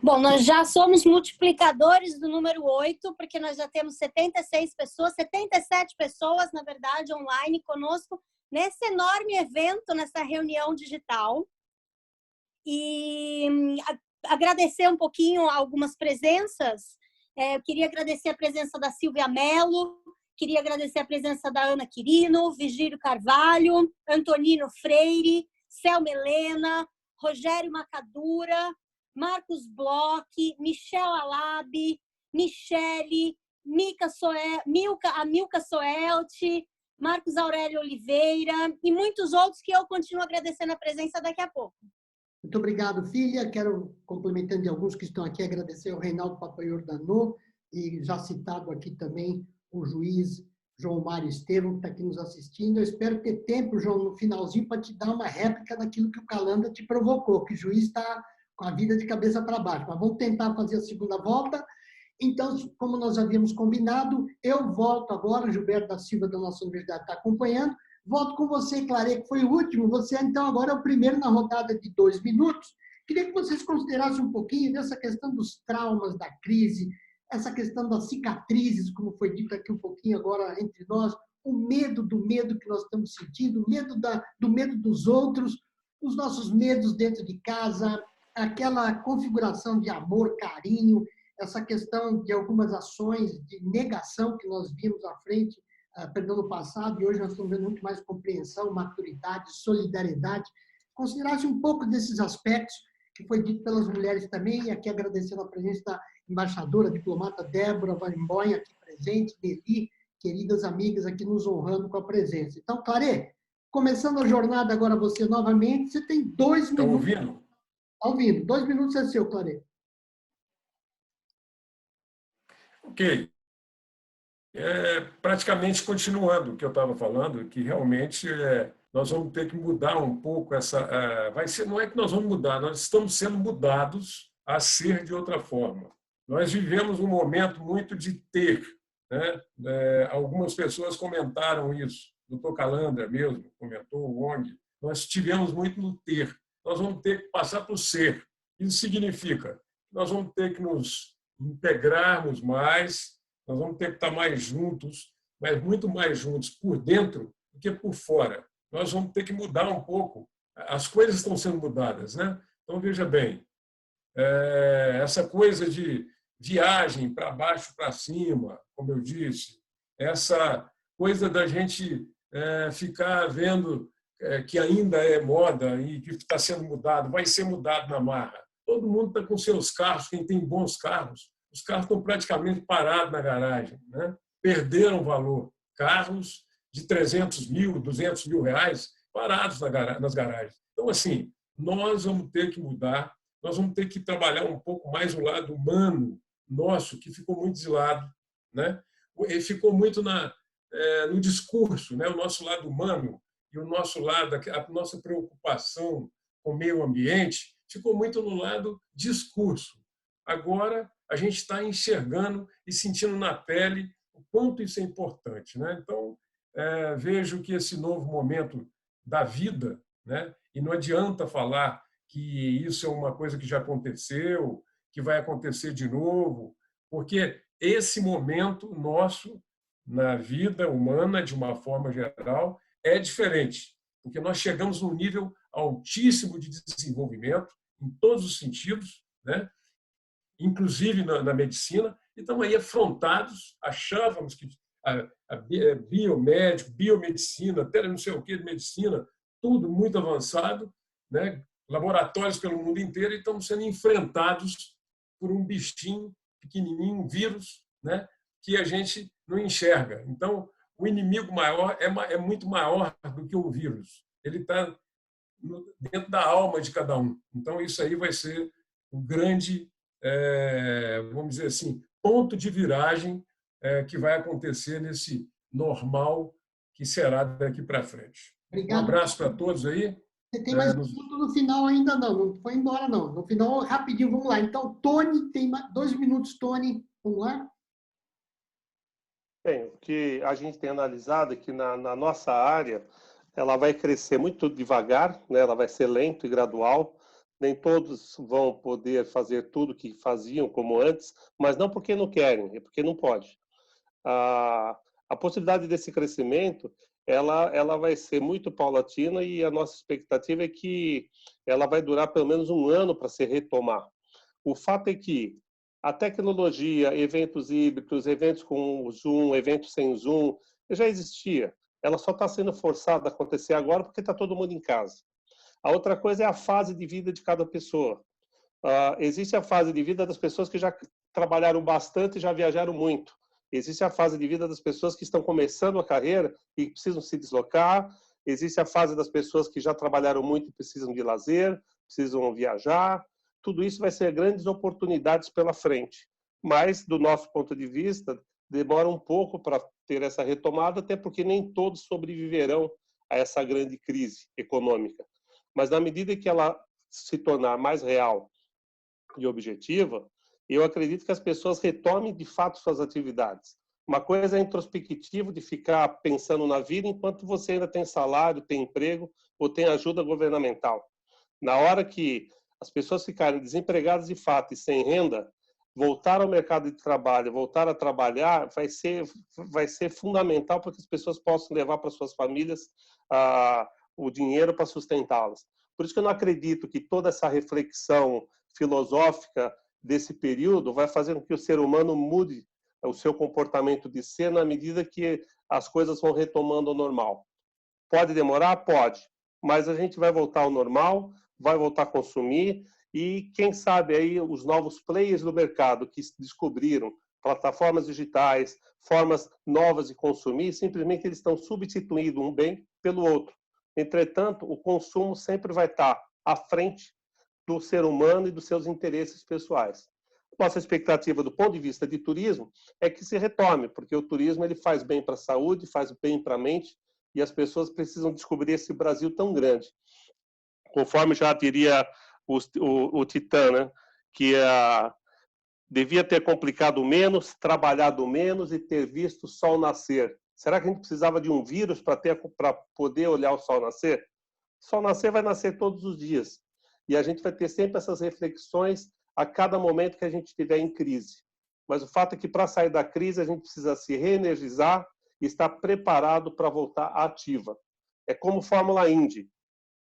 Bom, nós já somos multiplicadores do número 8, porque nós já temos 77 pessoas, na verdade, online conosco, nesse enorme evento, nessa reunião digital. E agradecer um pouquinho algumas presenças. Eu queria agradecer a presença da Silvia Mello, queria agradecer a presença da Ana Quirino, Vigílio Carvalho, Antonino Freire, Selma Helena, Rogério Macadura, Marcos Bloch, Michel Alabi, Michele, Milka Soelt, Marcos Aurélio Oliveira e muitos outros que eu continuo agradecendo a presença daqui a pouco. Muito obrigado, filha. Quero, complementando de alguns que estão aqui, agradecer ao Reinaldo Papaiordano e já citado aqui também o juiz João Mário Estevam, que está aqui nos assistindo. Eu espero ter tempo, João, no finalzinho, para te dar uma réplica daquilo que o Calanda te provocou, que o juiz está com a vida de cabeça para baixo. Mas vamos tentar fazer a segunda volta. Então, como nós havíamos combinado, eu volto agora, o Gilberto da Silva, da nossa universidade, está acompanhando. Volto com você, Claret, que foi o último. Você, então, agora é o primeiro na rodada de 2 minutos. Queria que vocês considerassem um pouquinho dessa questão dos traumas da crise, essa questão das cicatrizes, como foi dito aqui um pouquinho agora entre nós, o medo do medo que nós estamos sentindo, o medo do medo dos outros, os nossos medos dentro de casa, aquela configuração de amor, carinho, essa questão de algumas ações de negação que nós vimos à frente perdão, no passado, e hoje nós estamos vendo muito mais compreensão, maturidade, solidariedade. Considerasse um pouco desses aspectos que foi dito pelas mulheres também, e aqui agradecendo a presença da embaixadora, diplomata Débora Varimbonha, aqui presente, Deli, queridas amigas aqui nos honrando com a presença. Então, Clarê, começando a jornada agora você novamente, você tem 2 minutos. Estão ouvindo? Está ouvindo. 2 minutos é seu, Clarê. Ok. Praticamente continuando o que eu estava falando, que realmente nós vamos ter que mudar um pouco essa... não é que nós vamos mudar, nós estamos sendo mudados a ser de outra forma. Nós vivemos um momento muito de ter, né? Algumas pessoas comentaram isso, o Dr. Calandra mesmo comentou, o ONG. Nós tivemos muito no ter. Nós vamos ter que passar para o ser. Isso significa que nós vamos ter que nos integrarmos mais, nós vamos ter que estar mais juntos, mas muito mais juntos por dentro do que por fora. Nós vamos ter que mudar um pouco. As coisas estão sendo mudadas, né? Então, veja bem, essa coisa de viagem para baixo, para cima, como eu disse, essa coisa da gente ficar vendo que ainda é moda e que está sendo mudado, vai ser mudado na marra. Todo mundo está com seus carros, quem tem bons carros, os carros estão praticamente parados na garagem, né? Perderam valor. Carros de 300 mil, 200 mil reais parados nas garagens. Então, assim, nós vamos ter que mudar, nós vamos ter que trabalhar um pouco mais o lado humano nosso, que ficou muito de lado, né? E ficou muito no discurso, né? O nosso lado humano e o nosso lado, a nossa preocupação com o meio ambiente, ficou muito no lado discurso. Agora, a gente está enxergando e sentindo na pele o quanto isso é importante, né? Então, vejo que esse novo momento da vida, né? E não adianta falar que isso é uma coisa que já aconteceu, que vai acontecer de novo, porque esse momento nosso na vida humana, de uma forma geral, é diferente, porque nós chegamos num nível altíssimo de desenvolvimento em todos os sentidos, né? Inclusive na medicina, e estamos aí afrontados, achávamos que a biomédico, biomedicina, até não sei o que de medicina, tudo muito avançado, né? Laboratórios pelo mundo inteiro, e estamos sendo enfrentados por um bichinho pequenininho, um vírus, né? Que a gente não enxerga. Então, o inimigo maior é muito maior do que um vírus. Ele está dentro da alma de cada um. Então, isso aí vai ser um grande, vamos dizer assim, ponto de viragem que vai acontecer nesse normal que será daqui para frente. Obrigado. Um abraço para todos aí. Você tem mais um minuto no final ainda não foi embora não. No final, rapidinho, vamos lá. Então, Tony, tem 2 minutos, Tony, vamos lá. Bem, o que a gente tem analisado é que na nossa área, ela vai crescer muito devagar, né? Ela vai ser lento e gradual. Nem todos vão poder fazer tudo que faziam como antes, mas não porque não querem, é porque não pode. A possibilidade desse crescimento, ela vai ser muito paulatina, e a nossa expectativa é que ela vai durar pelo menos 1 ano para se retomar. O fato é que a tecnologia, eventos híbridos, eventos com Zoom, eventos sem Zoom, já existia. Ela só está sendo forçada a acontecer agora porque está todo mundo em casa. A outra coisa é a fase de vida de cada pessoa. Existe a fase de vida das pessoas que já trabalharam bastante e já viajaram muito. Existe a fase de vida das pessoas que estão começando a carreira e precisam se deslocar. Existe a fase das pessoas que já trabalharam muito e precisam de lazer, precisam viajar. Tudo isso vai ser grandes oportunidades pela frente. Mas, do nosso ponto de vista, demora um pouco para ter essa retomada, até porque nem todos sobreviverão a essa grande crise econômica. Mas, na medida que ela se tornar mais real e objetiva, eu acredito que as pessoas retomem, de fato, suas atividades. Uma coisa é introspectivo, de ficar pensando na vida enquanto você ainda tem salário, tem emprego ou tem ajuda governamental. Na hora que as pessoas ficarem desempregadas de fato e sem renda, voltar ao mercado de trabalho, voltar a trabalhar, vai ser fundamental para que as pessoas possam levar para suas famílias o dinheiro para sustentá-las. Por isso que eu não acredito que toda essa reflexão filosófica desse período vai fazer com que o ser humano mude o seu comportamento de ser na medida que as coisas vão retomando ao normal. Pode demorar? Pode. Mas a gente vai voltar ao normal, vai voltar a consumir e, quem sabe, aí os novos players do mercado que descobriram plataformas digitais, formas novas de consumir, simplesmente eles estão substituindo um bem pelo outro. Entretanto, o consumo sempre vai estar à frente do ser humano e dos seus interesses pessoais. Nossa expectativa do ponto de vista de turismo é que se retome, porque o turismo ele faz bem para a saúde, faz bem para a mente, e as pessoas precisam descobrir esse Brasil tão grande. Conforme já diria o Titã, né, que devia ter complicado menos, trabalhado menos e ter visto o sol nascer. Será que a gente precisava de um vírus para poder olhar o sol nascer? O sol nascer vai nascer todos os dias. E a gente vai ter sempre essas reflexões a cada momento que a gente estiver em crise. Mas o fato é que, para sair da crise, a gente precisa se reenergizar e estar preparado para voltar ativa. É como Fórmula Indy.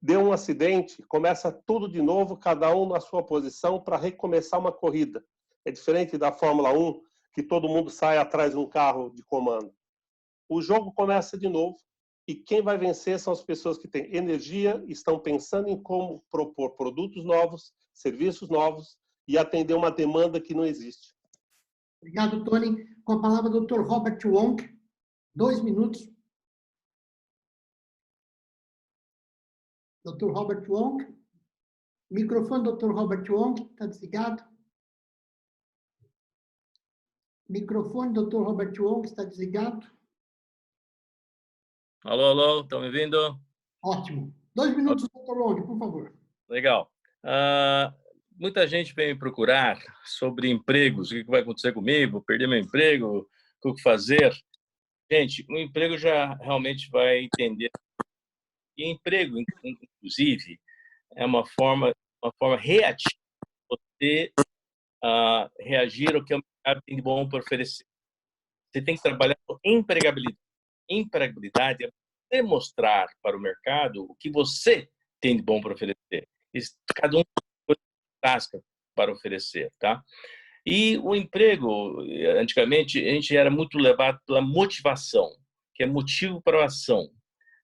Deu um acidente, começa tudo de novo, cada um na sua posição para recomeçar uma corrida. É diferente da Fórmula 1, que todo mundo sai atrás de um carro de comando. O jogo começa de novo e quem vai vencer são as pessoas que têm energia, estão pensando em como propor produtos novos, serviços novos e atender uma demanda que não existe. Obrigado, Tony. Com a palavra, o Dr. Robert Wong. 2 minutos. Dr. Robert Wong. Microfone, Dr. Robert Wong. Está desligado. Microfone, Dr. Robert Wong. Está desligado. Alô, alô, estão me ouvindo? Ótimo. 2 minutos, Dr. Wong, por favor. Legal. Muita gente vem me procurar sobre empregos, o que vai acontecer comigo, vou perder meu emprego, o que fazer. Gente, o emprego já realmente vai entender. E emprego, inclusive, é uma forma reativa de você reagir ao que o mercado tem de bom para oferecer. Você tem que trabalhar com empregabilidade. Empregabilidade é demonstrar para o mercado o que você tem de bom para oferecer. Cada um tem tasca para oferecer, tá? E o emprego, antigamente, a gente era muito levado pela motivação, que é motivo para a ação.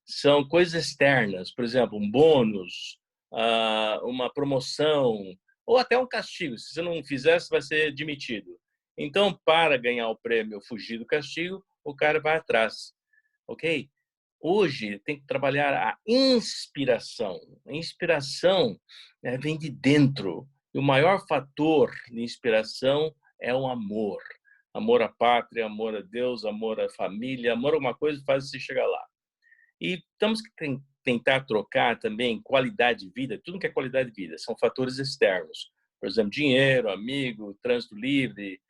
São coisas externas, por exemplo, um bônus, uma promoção, ou até um castigo. Se você não fizer, você vai ser demitido. Então, para ganhar o prêmio ou fugir do castigo, o cara vai atrás. Ok? Hoje, tem que trabalhar a inspiração. A inspiração vem de dentro. E o maior fator de inspiração é o amor. Amor à pátria, amor a Deus, amor à família, amor a alguma coisa que faz você chegar lá. E temos que tentar trocar também qualidade de vida. Tudo que é qualidade de vida são fatores externos. Por exemplo, dinheiro, amigo, trânsito livre,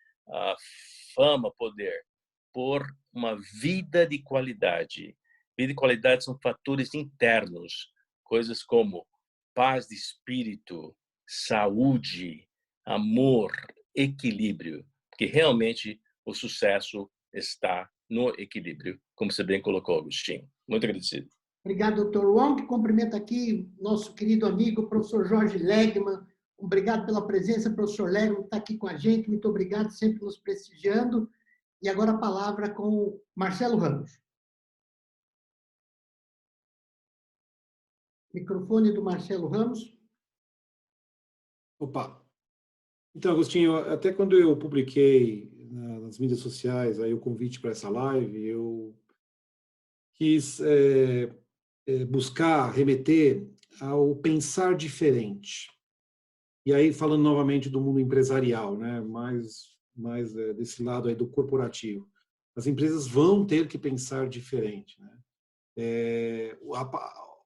fama, poder. Por uma vida de qualidade. Vida de qualidade são fatores internos. Coisas como paz de espírito, saúde, amor, equilíbrio. Porque realmente o sucesso está no equilíbrio, como você bem colocou, Agostinho. Muito agradecido. Obrigado, Dr. Wong. Cumprimento aqui nosso querido amigo, professor Jorge Legman. Obrigado pela presença, professor Legman, que está aqui com a gente. Muito obrigado, sempre nos prestigiando. E agora a palavra com o Marcelo Ramos. Microfone do Marcelo Ramos. Opa! Então, Agostinho, até quando eu publiquei nas mídias sociais aí o convite para essa live, eu quis buscar, remeter ao pensar diferente. E aí, falando novamente do mundo empresarial, né? mais desse lado aí do corporativo. As empresas vão ter que pensar diferente, né?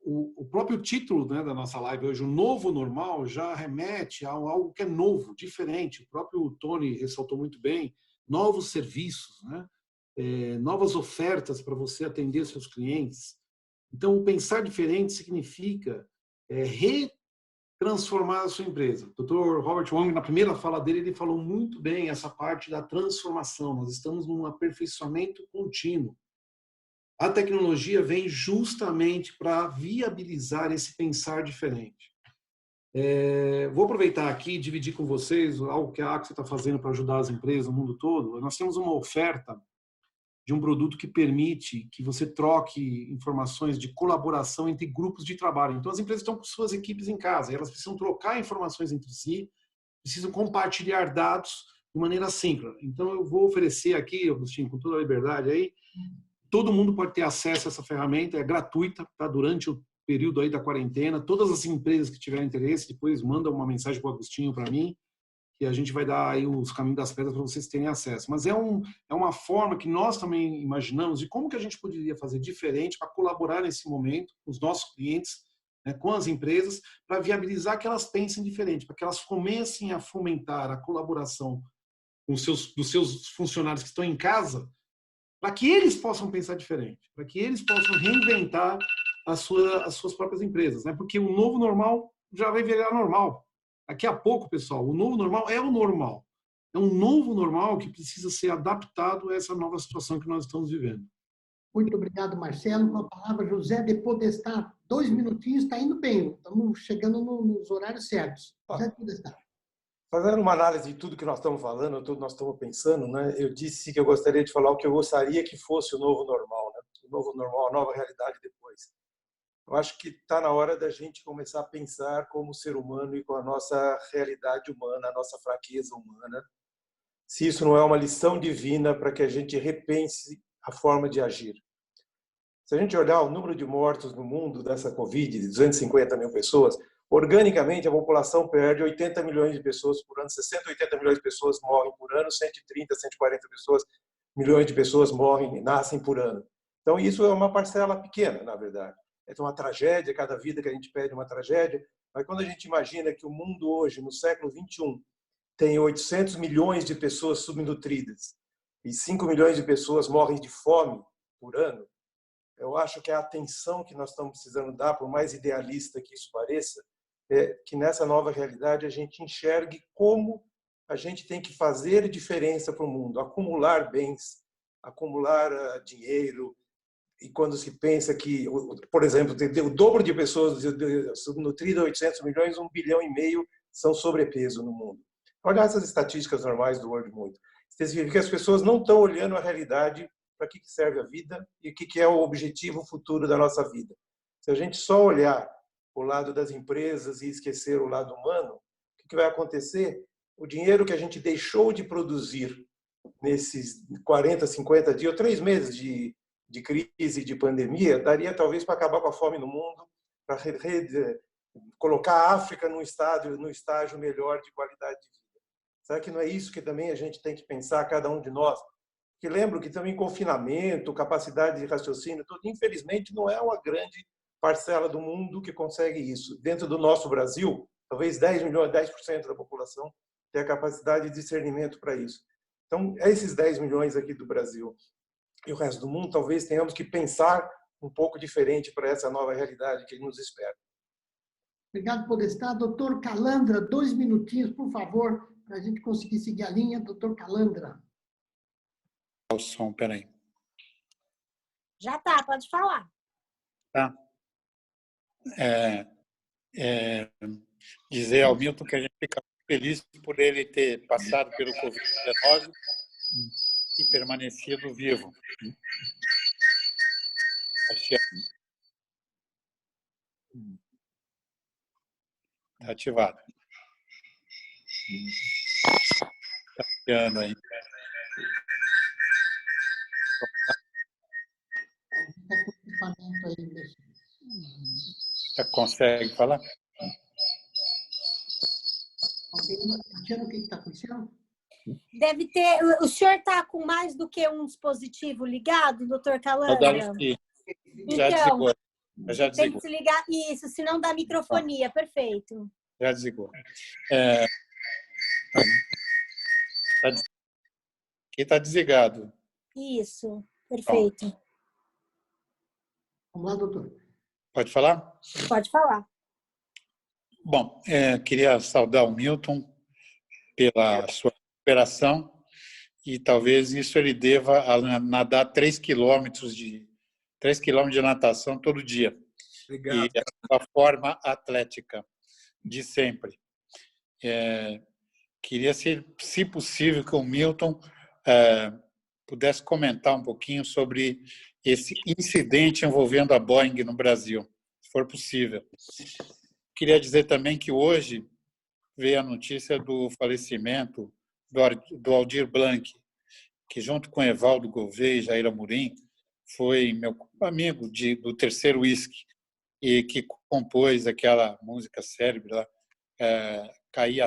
O próprio título, né, da nossa live hoje, o novo normal, já remete a algo que é novo, diferente. O próprio Tony ressaltou muito bem, novos serviços, né? Novas ofertas para você atender seus clientes. Então, o pensar diferente significa retransformar a sua empresa. O Dr. Robert Wong, na primeira fala dele, ele falou muito bem essa parte da transformação. Nós estamos num aperfeiçoamento contínuo. A tecnologia vem justamente para viabilizar esse pensar diferente. Vou aproveitar aqui e dividir com vocês algo que a Axo está fazendo para ajudar as empresas no mundo todo. Nós temos uma oferta de um produto que permite que você troque informações de colaboração entre grupos de trabalho. Então, as empresas estão com suas equipes em casa, elas precisam trocar informações entre si, precisam compartilhar dados de maneira síncrona. Então, eu vou oferecer aqui, Agostinho, com toda a liberdade aí, todo mundo pode ter acesso a essa ferramenta, é gratuita, tá? Durante o período aí da quarentena. Todas as empresas que tiverem interesse, depois mandam uma mensagem para o Agostinho, para mim, que a gente vai dar aí os caminhos das pedras para vocês terem acesso. Mas é uma forma que nós também imaginamos de como que a gente poderia fazer diferente para colaborar nesse momento com os nossos clientes, né, com as empresas, para viabilizar que elas pensem diferente, para que elas comecem a fomentar a colaboração dos seus funcionários que estão em casa, para que eles possam pensar diferente, para que eles possam reinventar as suas próprias empresas, né? Porque o novo normal já vai virar normal. Daqui a pouco, pessoal, o novo normal é o normal. É um novo normal que precisa ser adaptado a essa nova situação que nós estamos vivendo. Muito obrigado, Marcelo. Com a palavra, José de Podestá. 2 minutinhos, está indo bem. Estamos chegando nos horários certos. José de Podestá. Fazendo uma análise de tudo que nós estamos falando, tudo que nós estamos pensando, né? Eu disse que eu gostaria de falar o que eu gostaria que fosse o novo normal, né? O novo normal, a nova realidade depois. Eu acho que está na hora da gente começar a pensar como ser humano e com a nossa realidade humana, a nossa fraqueza humana. Se isso não é uma lição divina para que a gente repense a forma de agir. Se a gente olhar o número de mortos no mundo dessa Covid, de 250 mil pessoas, organicamente a população perde 80 milhões de pessoas por ano, 60, 80 milhões de pessoas morrem por ano, 130, 140 milhões de pessoas nascem por ano. Então isso é uma parcela pequena, na verdade. É uma tragédia, cada vida que a gente perde é uma tragédia, mas quando a gente imagina que o mundo hoje, no século 21, tem 800 milhões de pessoas subnutridas e 5 milhões de pessoas morrem de fome por ano, eu acho que a atenção que nós estamos precisando dar, por mais idealista que isso pareça, é que nessa nova realidade a gente enxergue como a gente tem que fazer diferença para o mundo, acumular bens, acumular dinheiro. E quando se pensa que, por exemplo, o dobro de pessoas subnutridas, 800 milhões, 1,5 bilhão são sobrepeso no mundo. Olha essas estatísticas normais do World Muito. Isso significa que as pessoas não estão olhando a realidade para que serve a vida e o que é o objetivo futuro da nossa vida. Se a gente só olhar o lado das empresas e esquecer o lado humano, o que vai acontecer? O dinheiro que a gente deixou de produzir nesses 40, 50 dias, ou 3 meses de crise, de pandemia, daria talvez para acabar com a fome no mundo, para colocar a África num estágio melhor de qualidade de vida. Será que não é isso que também a gente tem que pensar, cada um de nós? Porque lembro que também confinamento, capacidade de raciocínio, tudo, infelizmente não é uma grande parcela do mundo que consegue isso. Dentro do nosso Brasil, talvez 10% da população tem a capacidade de discernimento para isso. Então, esses 10 milhões aqui do Brasil e o resto do mundo, talvez tenhamos que pensar um pouco diferente para essa nova realidade que nos espera. Obrigado, Podestá. Doutor Calandra, 2 minutinhos, por favor, para a gente conseguir seguir a linha. Doutor Calandra. O som, peraí. Já tá, pode falar. Tá. Dizer ao Milton que a gente fica feliz por ele ter passado pelo Covid-19 e permanecido vivo. Está ativado. Está piano aí. Consegue falar? Tatiana, o que está acontecendo? Deve ter. O senhor está com mais do que um dispositivo ligado, doutor Calandra? Já desligou. Já desligou. Tem que desligar isso, senão dá microfonia. Perfeito. Já desligou. Aqui está desligado. Isso, perfeito. Vamos lá, doutor. Pode falar? Pode falar. Bom, queria saudar o Milton pela sua recuperação e talvez isso ele deva a nadar 3 quilômetros de natação todo dia. Obrigado. E a forma atlética de sempre. Queria, se possível, que o Milton pudesse comentar um pouquinho sobre esse incidente envolvendo a Boeing no Brasil, se for possível. Queria dizer também que hoje veio a notícia do falecimento do Aldir Blanc, que junto com Evaldo Gouveia e Jair Amorim foi meu amigo do Terceiro Whisky e que compôs aquela música célebre lá, Caía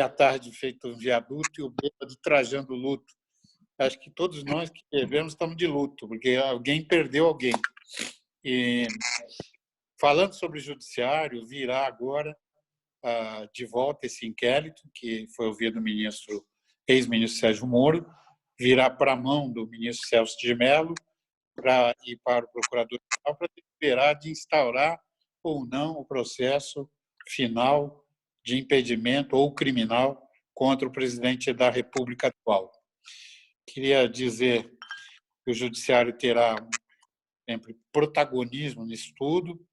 à tarde feito um viaduto e o bêbado trajando luto. Acho que todos nós que escrevemos estamos de luto, porque alguém perdeu alguém. E, falando sobre o judiciário, virá agora de volta esse inquérito, que foi ouvido do ex-ministro Sérgio Moro, virá para a mão do ministro Celso de Mello e para o procurador-geral para deliberar de instaurar ou não o processo final de impedimento ou criminal contra o presidente da República atual. Queria dizer que o judiciário terá sempre protagonismo nisso tudo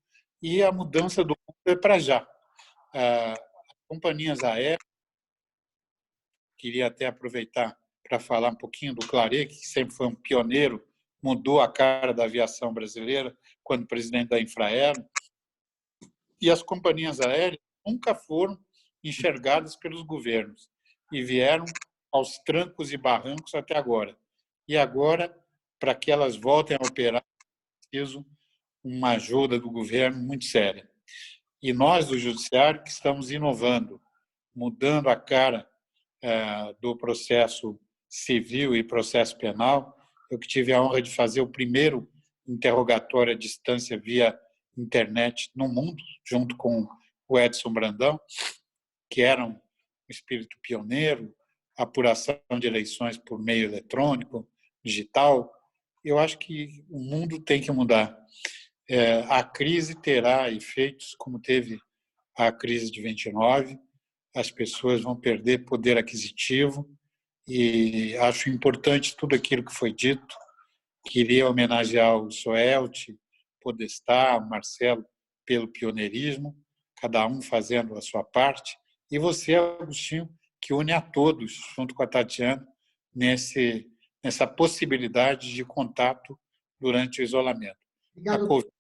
e a mudança do mundo é para já. As companhias aéreas, queria até aproveitar para falar um pouquinho do Claret, que sempre foi um pioneiro, mudou a cara da aviação brasileira quando presidente da Infraero, e as companhias aéreas nunca foram enxergadas pelos governos e vieram aos trancos e barrancos até agora. E agora, para que elas voltem a operar, é preciso uma ajuda do governo muito séria. E nós, do Judiciário, que estamos inovando, mudando a cara do processo civil e processo penal. Eu que tive a honra de fazer o primeiro interrogatório à distância via internet no mundo, junto com o Edson Brandão, que era um espírito pioneiro, apuração de eleições por meio eletrônico, digital. Eu acho que o mundo tem que mudar. A crise terá efeitos como teve a crise de 29, as pessoas vão perder poder aquisitivo e acho importante tudo aquilo que foi dito. Queria homenagear o Soelt, Podestá, o Marcelo pelo pioneirismo, cada um fazendo a sua parte, e você, Agostinho, que une a todos, junto com a Tatiana, nessa possibilidade de contato durante o isolamento. Obrigado. A Covid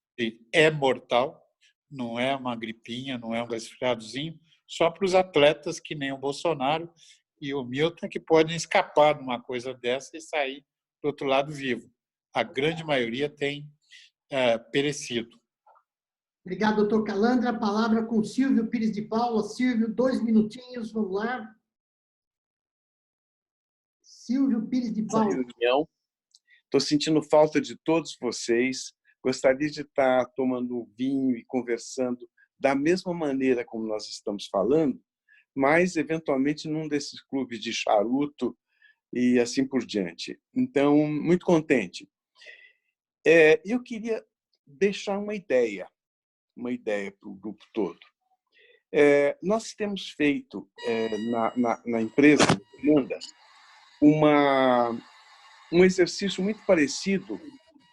é mortal, não é uma gripinha, não é um resfriadozinho, só para os atletas que nem o Bolsonaro e o Milton, que podem escapar de uma coisa dessa e sair do outro lado vivo. A grande maioria tem perecido. Obrigado, doutor Calandra. A palavra com Silvio Pires de Paula. Silvio, 2 minutinhos, vamos lá. Silvio Pires de Paula. Estou sentindo falta de todos vocês. Gostaria de estar tomando um vinho e conversando da mesma maneira como nós estamos falando, mas, eventualmente, num desses clubes de charuto e assim por diante. Então, muito contente. Eu queria deixar uma ideia para o grupo todo. Nós temos feito, na empresa Manda, um exercício muito parecido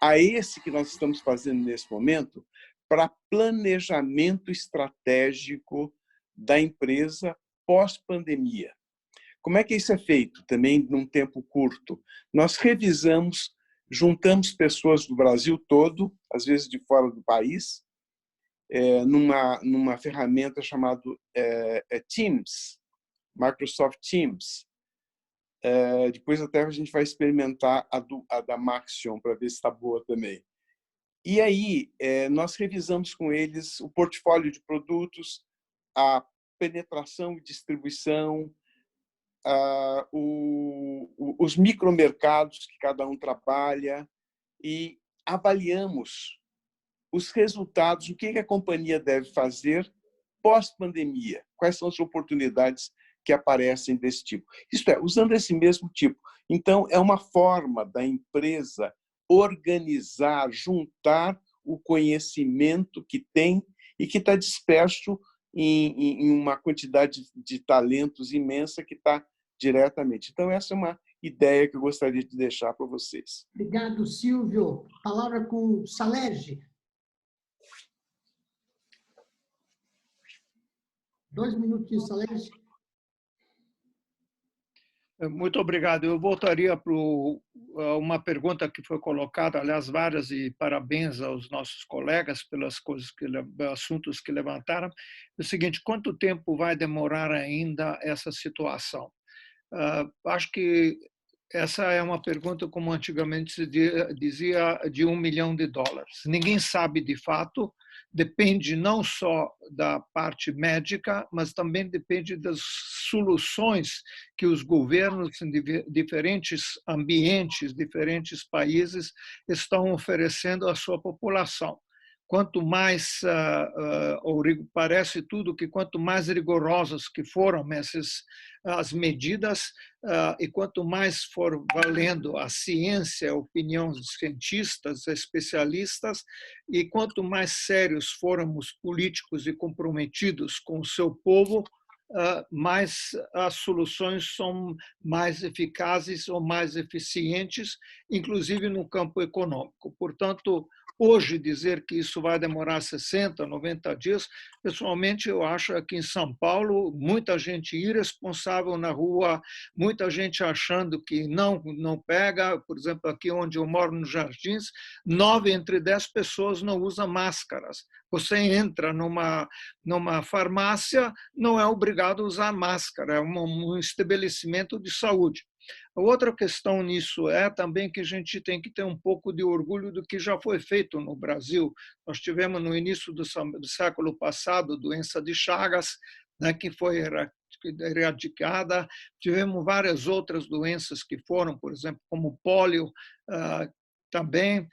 a esse que nós estamos fazendo nesse momento para planejamento estratégico da empresa pós-pandemia. Como é que isso é feito? Também num tempo curto. Nós revisamos, juntamos pessoas do Brasil todo, às vezes de fora do país, numa ferramenta chamada Teams, Microsoft Teams. Depois até a gente vai experimentar a da Maxion para ver se está boa também. E aí nós revisamos com eles o portfólio de produtos, a penetração e distribuição, os micromercados que cada um trabalha e avaliamos os resultados, o que a companhia deve fazer pós-pandemia, quais são as oportunidades que aparecem desse tipo. Isto é, usando esse mesmo tipo. Então, é uma forma da empresa organizar, juntar o conhecimento que tem e que está disperso em uma quantidade de talentos imensa que está diretamente. Então, essa é uma ideia que eu gostaria de deixar para vocês. Obrigado, Silvio. Palavra com Salerge. 2 minutinhos, Salerge. Muito obrigado. Eu voltaria para uma pergunta que foi colocada, aliás, várias, e parabéns aos nossos colegas pelas assuntos que levantaram. É o seguinte: quanto tempo vai demorar ainda essa situação? Acho que essa é uma pergunta, como antigamente se dizia, de $1 milhão. Ninguém sabe de fato. Depende não só da parte médica, mas também depende das soluções que os governos em diferentes ambientes, diferentes países, estão oferecendo à sua população. Quanto mais, parece tudo que quanto mais rigorosas que foram as medidas, e quanto mais for valendo a ciência, a opinião dos cientistas, especialistas, e quanto mais sérios formos políticos e comprometidos com o seu povo, mais as soluções são mais eficazes ou mais eficientes, inclusive no campo econômico. Portanto, hoje dizer que isso vai demorar 60, 90 dias, pessoalmente eu acho aqui em São Paulo, muita gente irresponsável na rua, muita gente achando que não pega. Por exemplo, aqui onde eu moro, nos Jardins, 9 entre 10 pessoas não usam máscaras. Você entra numa farmácia, não é obrigado a usar máscara, é um estabelecimento de saúde. A outra questão nisso é também que a gente tem que ter um pouco de orgulho do que já foi feito no Brasil. Nós tivemos no início do século passado doença de Chagas, né, que foi erradicada. Tivemos várias outras doenças que foram, por exemplo, como pólio, também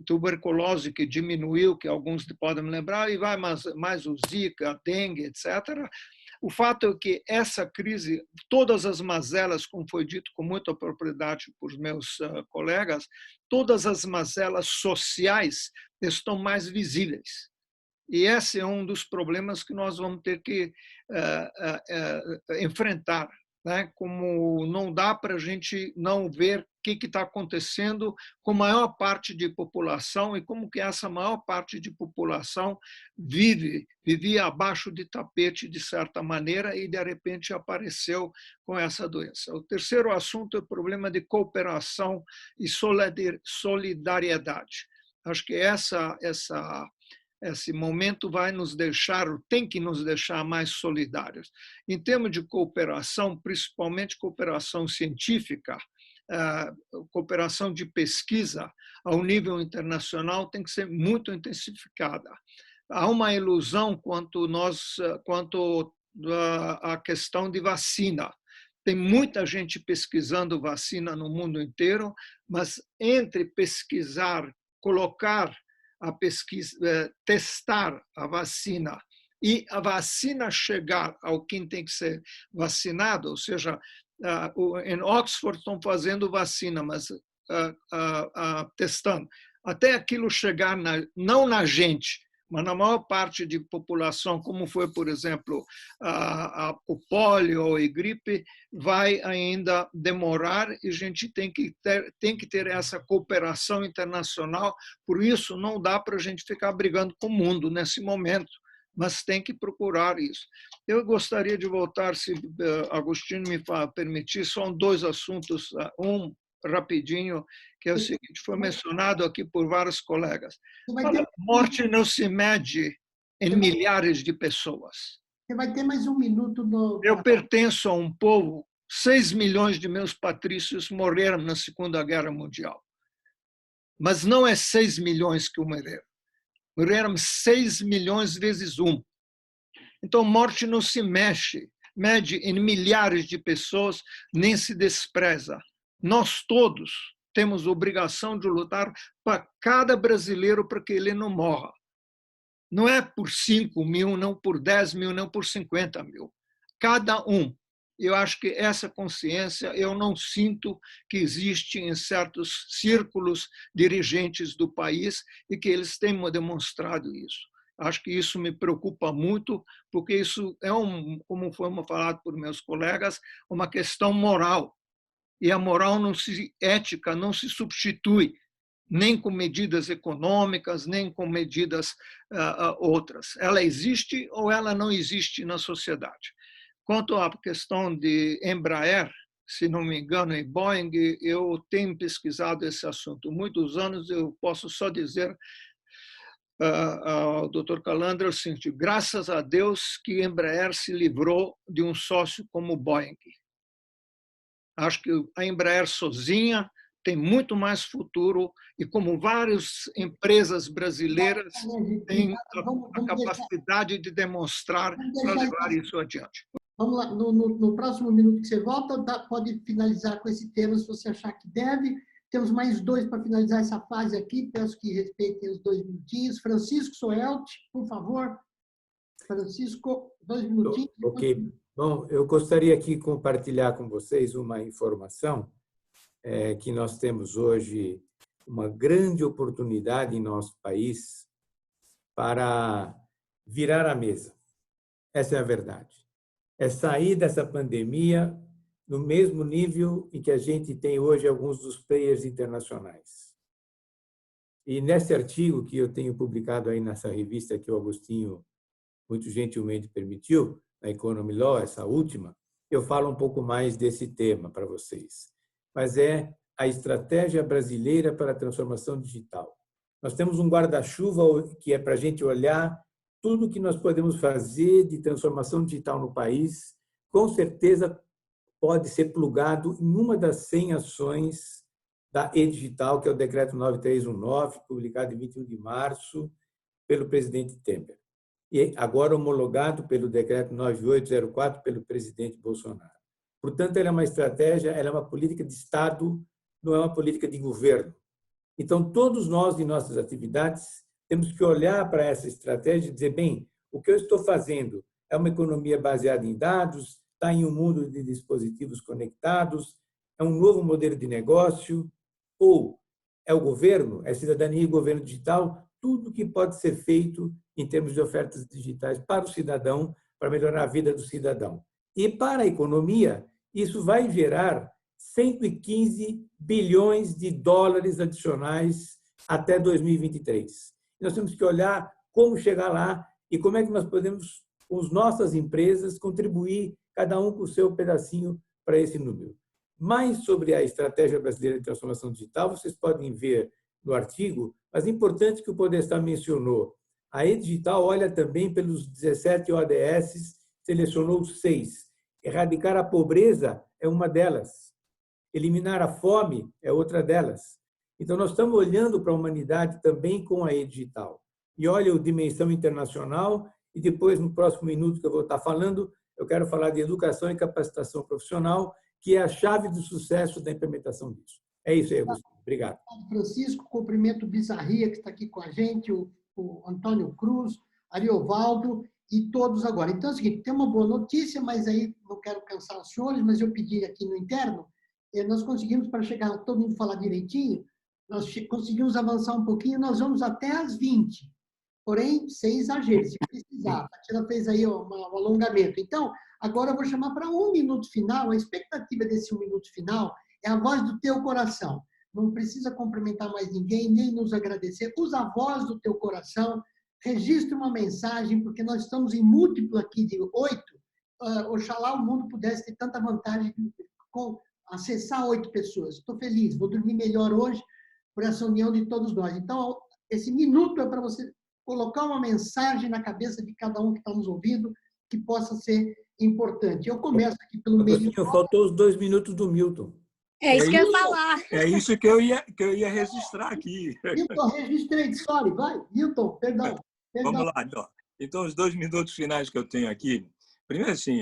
tuberculose, que diminuiu, que alguns podem lembrar, e vai mais o Zika, a dengue, etc. O fato é que essa crise, todas as mazelas, como foi dito com muita propriedade por meus colegas, todas as mazelas sociais estão mais visíveis. E esse é um dos problemas que nós vamos ter que enfrentar, né? Como não dá para a gente não ver o que está acontecendo com a maior parte de população e como que essa maior parte de população vivia abaixo de tapete de certa maneira e de repente apareceu com essa doença. O terceiro assunto é o problema de cooperação e solidariedade. Acho que esse momento vai nos deixar, tem que nos deixar mais solidários. Em termos de cooperação, principalmente cooperação científica, cooperação de pesquisa ao nível internacional tem que ser muito intensificada. Há uma ilusão quanto à questão de vacina. Tem muita gente pesquisando vacina no mundo inteiro, mas entre pesquisar, colocar a pesquisa, testar a vacina e a vacina chegar ao quem tem que ser vacinado, ou seja, em Oxford estão fazendo vacina, mas testando, até aquilo chegar não na gente, mas na maior parte de população, como foi, por exemplo, o pólio e gripe, vai ainda demorar e a gente tem que ter essa cooperação internacional. Por isso, não dá para a gente ficar brigando com o mundo nesse momento, mas tem que procurar isso. Eu gostaria de voltar, se Agostinho me permitir, só 2 assuntos, um rapidinho, que é o seguinte: foi mencionado aqui por vários colegas. A morte não se mede em milhares de pessoas. Você vai ter mais 1 minuto. Eu pertenço a um povo, 6 milhões de meus patrícios morreram na Segunda Guerra Mundial. Mas não é 6 milhões que morreram. Morreram 6 milhões vezes 1. Então, morte não se mede em milhares de pessoas, nem se despreza. Nós todos temos obrigação de lutar para cada brasileiro para que ele não morra. Não é por 5 mil, não por 10 mil, não por 50 mil. Cada um. Eu acho que essa consciência eu não sinto que existe em certos círculos dirigentes do país e que eles têm demonstrado isso. Acho que isso me preocupa muito, porque isso é, como foi falado por meus colegas, uma questão moral. E a moral ética não se substitui nem com medidas econômicas, nem com medidas outras. Ela existe ou ela não existe na sociedade. Quanto à questão de Embraer, se não me engano, em Boeing. Eu tenho pesquisado esse assunto há muitos anos. Eu posso só dizer ao Dr. Calandra o seguinte: graças a Deus que Embraer se livrou de um sócio como Boeing. Acho que a Embraer sozinha tem muito mais futuro e, como várias empresas brasileiras, tem a capacidade de demonstrar para levar isso adiante. Vamos lá, no próximo minuto que você volta, pode finalizar com esse tema se você achar que deve. Temos mais 2 para finalizar essa fase aqui, peço que respeitem os 2 minutinhos. Francisco Soelt, por favor. Francisco, 2 minutinhos. Ok. Bom, eu gostaria aqui de compartilhar com vocês uma informação que nós temos hoje uma grande oportunidade em nosso país para virar a mesa. Essa é a verdade. É sair dessa pandemia no mesmo nível em que a gente tem hoje alguns dos players internacionais. E nesse artigo que eu tenho publicado aí nessa revista que o Agostinho muito gentilmente permitiu, na Economy Law, essa última, eu falo um pouco mais desse tema para vocês. Mas é a estratégia brasileira para a transformação digital. Nós temos um guarda-chuva que é para a gente olhar tudo que nós podemos fazer de transformação digital no país, com certeza pode ser plugado em uma das 100 ações da e-Digital, que é o Decreto 9319, publicado em 21 de março pelo presidente Temer. E agora homologado pelo Decreto 9804 pelo presidente Bolsonaro. Portanto, ela é uma estratégia, ela é uma política de Estado, não é uma política de governo. Então, todos nós, em nossas atividades, temos que olhar para essa estratégia e dizer, bem, o que eu estou fazendo é uma economia baseada em dados, está em um mundo de dispositivos conectados, é um novo modelo de negócio, ou é o governo, é cidadania e governo digital, tudo que pode ser feito em termos de ofertas digitais para o cidadão, para melhorar a vida do cidadão. E para a economia, isso vai gerar 115 bilhões de dólares adicionais até 2023. Nós temos que olhar como chegar lá e como é que nós podemos, com as nossas empresas, contribuir, cada um com o seu pedacinho, para esse número. Mais sobre a Estratégia Brasileira de Transformação Digital, vocês podem ver no artigo, mas é importante que o Podestá mencionou. A e-Digital olha também pelos 17 ODS, selecionou 6. Erradicar a pobreza é uma delas. Eliminar a fome é outra delas. Então, nós estamos olhando para a humanidade também com a e-Digital. E olha a dimensão internacional, e depois, no próximo minuto que eu vou estar falando, eu quero falar de educação e capacitação profissional, que é a chave do sucesso da implementação disso. É isso aí, Augusto. Obrigado. Francisco, cumprimento o Bizarria, que está aqui com a gente, o Antônio Cruz, Ariovaldo e todos agora. Então é o seguinte, tem uma boa notícia, mas aí não quero cansar os senhores, mas eu pedi aqui no interno, nós conseguimos, para chegar, todo mundo falar direitinho, nós conseguimos avançar um pouquinho, nós vamos até às 20. Porém, sem exagero, se precisar. A Tatiana fez aí um alongamento. Então, agora eu vou chamar para 1 minuto final. A expectativa desse 1 minuto final é a voz do teu coração. Não precisa cumprimentar mais ninguém, nem nos agradecer. Usa a voz do teu coração, registre uma mensagem, porque nós estamos em múltiplo aqui de 8. Oxalá o mundo pudesse ter tanta vantagem com acessar 8 pessoas. Estou feliz, vou dormir melhor hoje por essa união de todos nós. Então, esse minuto é para você colocar uma mensagem na cabeça de cada um que está nos ouvindo, que possa ser importante. Eu começo aqui pelo meio. Faltou os 2 minutos do Milton. É isso que eu ia falar. É isso que eu ia registrar aqui. Milton, registrei, sorry, vai. Milton, perdão. Vamos lá, então, os 2 minutos finais que eu tenho aqui. Primeiro, assim,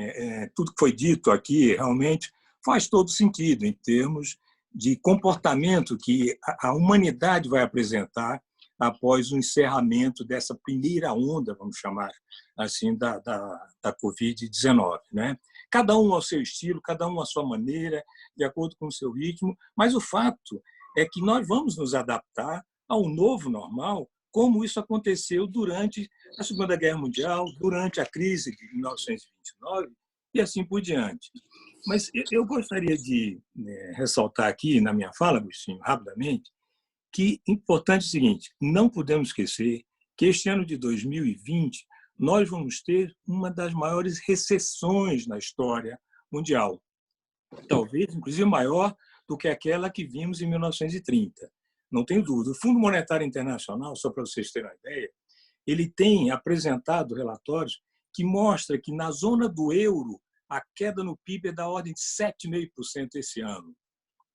tudo que foi dito aqui realmente faz todo sentido em termos de comportamento que a humanidade vai apresentar após o encerramento dessa primeira onda, vamos chamar assim, da Covid-19, né? Cada um ao seu estilo, cada um à sua maneira, de acordo com o seu ritmo, mas o fato é que nós vamos nos adaptar ao novo normal, como isso aconteceu durante a Segunda Guerra Mundial, durante a crise de 1929 e assim por diante. Mas eu gostaria de ressaltar aqui na minha fala, Agostinho, rapidamente, que é importante o seguinte, não podemos esquecer que este ano de 2020 nós vamos ter uma das maiores recessões na história mundial. talvez, inclusive, maior do que aquela que vimos em 1930. Não tenho dúvida. O Fundo Monetário Internacional, só para vocês terem uma ideia, ele tem apresentado relatórios que mostram que na zona do euro a queda no PIB é da ordem de 7,5% esse ano.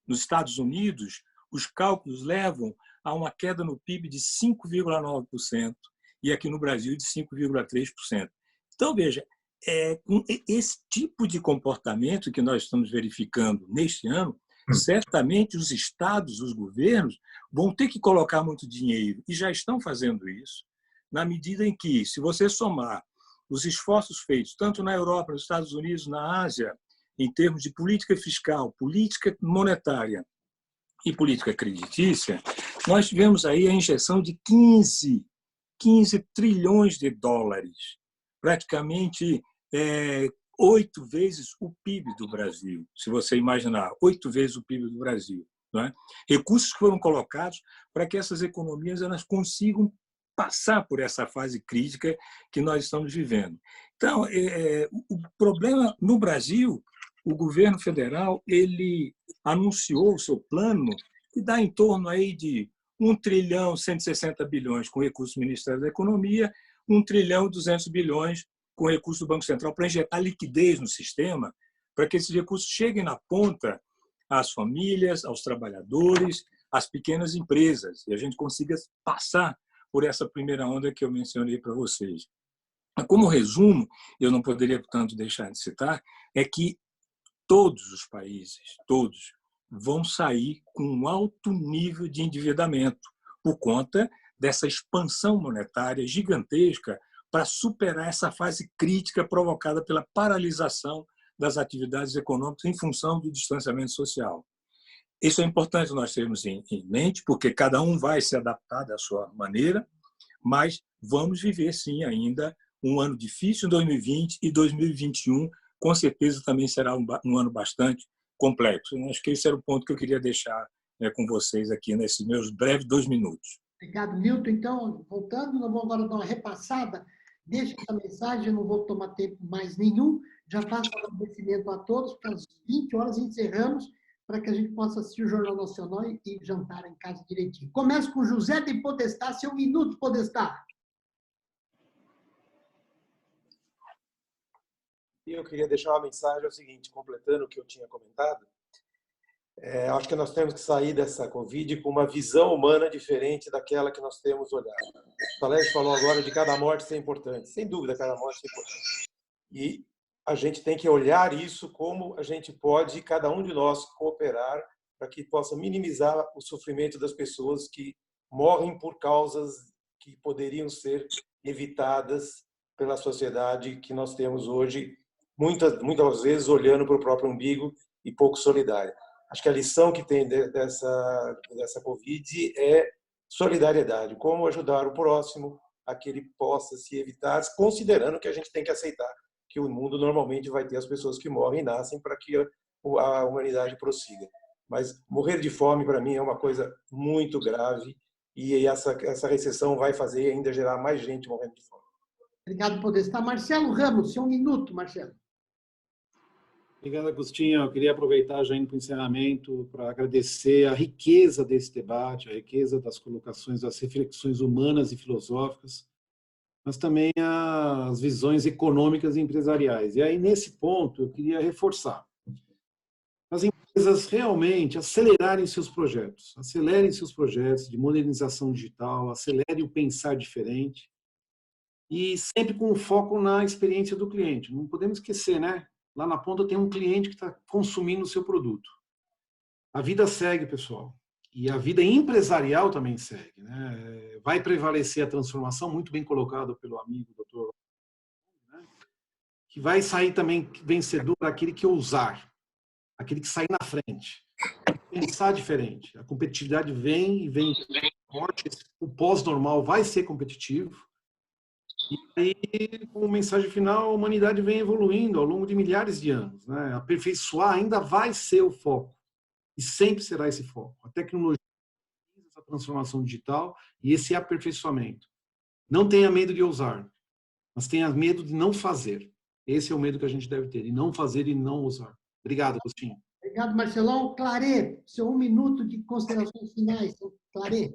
Nos Estados Unidos, os cálculos levam a uma queda no PIB de 5,9% e aqui no Brasil de 5,3%. Então, veja, com esse tipo de comportamento que nós estamos verificando neste ano, certamente os estados, os governos, vão ter que colocar muito dinheiro, e já estão fazendo isso, na medida em que, se você somar os esforços feitos tanto na Europa, nos Estados Unidos, na Ásia, em termos de política fiscal, política monetária e política creditícia, nós tivemos aí a injeção de 15 trilhões de dólares, praticamente 8 vezes o PIB do Brasil, se você imaginar, 8 vezes o PIB do Brasil. Não é? Recursos que foram colocados para que essas economias elas consigam passar por essa fase crítica que nós estamos vivendo. Então, o problema no Brasil, o governo federal ele anunciou o seu plano que dá em torno aí de 1,160 bilhões com recursos do Ministério da Economia, 1,2 bilhões com recursos do Banco Central para injetar liquidez no sistema, para que esses recursos cheguem na ponta às famílias, aos trabalhadores, às pequenas empresas, e a gente consiga passar por essa primeira onda que eu mencionei para vocês. Como resumo, eu não poderia, portanto, deixar de citar, é que todos os países, todos, vão sair com um alto nível de endividamento por conta dessa expansão monetária gigantesca para superar essa fase crítica provocada pela paralisação das atividades econômicas em função do distanciamento social. Isso é importante nós termos em mente, porque cada um vai se adaptar da sua maneira, mas vamos viver, sim, ainda um ano difícil em 2020 e 2021, com certeza, também será um ano bastante complexo. Eu acho que esse era o ponto que eu queria deixar com vocês aqui nesses meus breves 2 minutos. Obrigado, Milton. Então, voltando, nós vamos agora dar uma repassada. Deixa essa mensagem, eu não vou tomar tempo mais nenhum. Já faço agradecimento a todos, porque às 20 horas encerramos, para que a gente possa assistir o Jornal Nacional e jantar em casa direitinho. Começo com José de Podestá, seu minuto, Podestá. Eu queria deixar uma mensagem, é o seguinte, completando o que eu tinha comentado, acho que nós temos que sair dessa Covid com uma visão humana diferente daquela que nós temos olhado. O Salete falou agora de cada morte ser importante. Sem dúvida, cada morte é importante. E a gente tem que olhar isso como a gente pode, cada um de nós, cooperar para que possa minimizar o sofrimento das pessoas que morrem por causas que poderiam ser evitadas pela sociedade que nós temos hoje, muitas vezes olhando para o próprio umbigo e pouco solidária. Acho que a lição que tem dessa Covid é solidariedade, como ajudar o próximo a que ele possa se evitar, considerando que a gente tem que aceitar que o mundo normalmente vai ter as pessoas que morrem e nascem para que a humanidade prossiga. Mas morrer de fome, para mim, é uma coisa muito grave e essa recessão vai fazer ainda gerar mais gente morrendo de fome. Obrigado, Podestá. Marcelo Ramos, seu minuto, Marcelo. Obrigado, Agostinho. Eu queria aproveitar, já indo para o encerramento, para agradecer a riqueza desse debate, a riqueza das colocações, das reflexões humanas e filosóficas, mas também as visões econômicas e empresariais. E aí, nesse ponto, eu queria reforçar. As empresas realmente acelerem seus projetos de modernização digital, acelerem o pensar diferente e sempre com foco na experiência do cliente. Não podemos esquecer, né? Lá na ponta tem um cliente que está consumindo o seu produto. A vida segue, pessoal. E a vida empresarial também segue, né? Vai prevalecer a transformação, muito bem colocado pelo amigo doutor, né? Que vai sair também vencedor aquele que ousar, aquele que sair na frente, pensar diferente. A competitividade vem forte, o pós-normal vai ser competitivo. E aí, como mensagem final, a humanidade vem evoluindo ao longo de milhares de anos, né? Aperfeiçoar ainda vai ser o foco. E sempre será esse foco. A tecnologia, essa transformação digital e esse aperfeiçoamento. Não tenha medo de ousar, mas tenha medo de não fazer. Esse é o medo que a gente deve ter, de não fazer e não ousar. Obrigado, Agostinho. Obrigado, Marcelão. Clarê, seu 1 minuto de considerações finais. Clarê.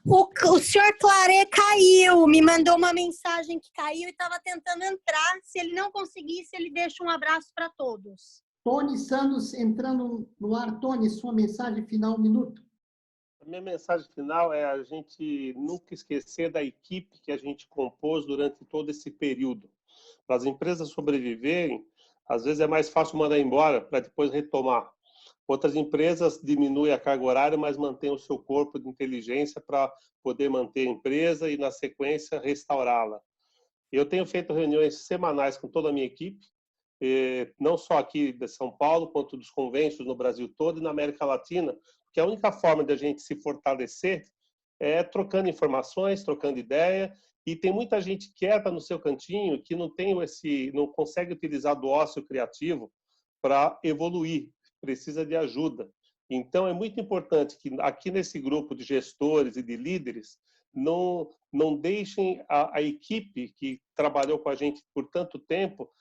O senhor Clarê caiu, me mandou uma mensagem que caiu e estava tentando entrar. Se ele não conseguisse, ele deixa um abraço para todos. Tony Santos entrando no ar. Tony, sua mensagem final, 1 minuto. A minha mensagem final é a gente nunca esquecer da equipe que a gente compôs durante todo esse período. Para as empresas sobreviverem, às vezes é mais fácil mandar embora para depois retomar. Outras empresas diminuem a carga horária, mas mantêm o seu corpo de inteligência para poder manter a empresa e, na sequência, restaurá-la. Eu tenho feito reuniões semanais com toda a minha equipe, não só aqui de São Paulo, quanto dos convênios no Brasil todo e na América Latina, porque a única forma de a gente se fortalecer é trocando informações, trocando ideia, e tem muita gente quieta no seu cantinho que não consegue utilizar do ócio criativo para evoluir, precisa de ajuda. Então, é muito importante que aqui nesse grupo de gestores e de líderes não deixem a equipe que trabalhou com a gente por tanto tempo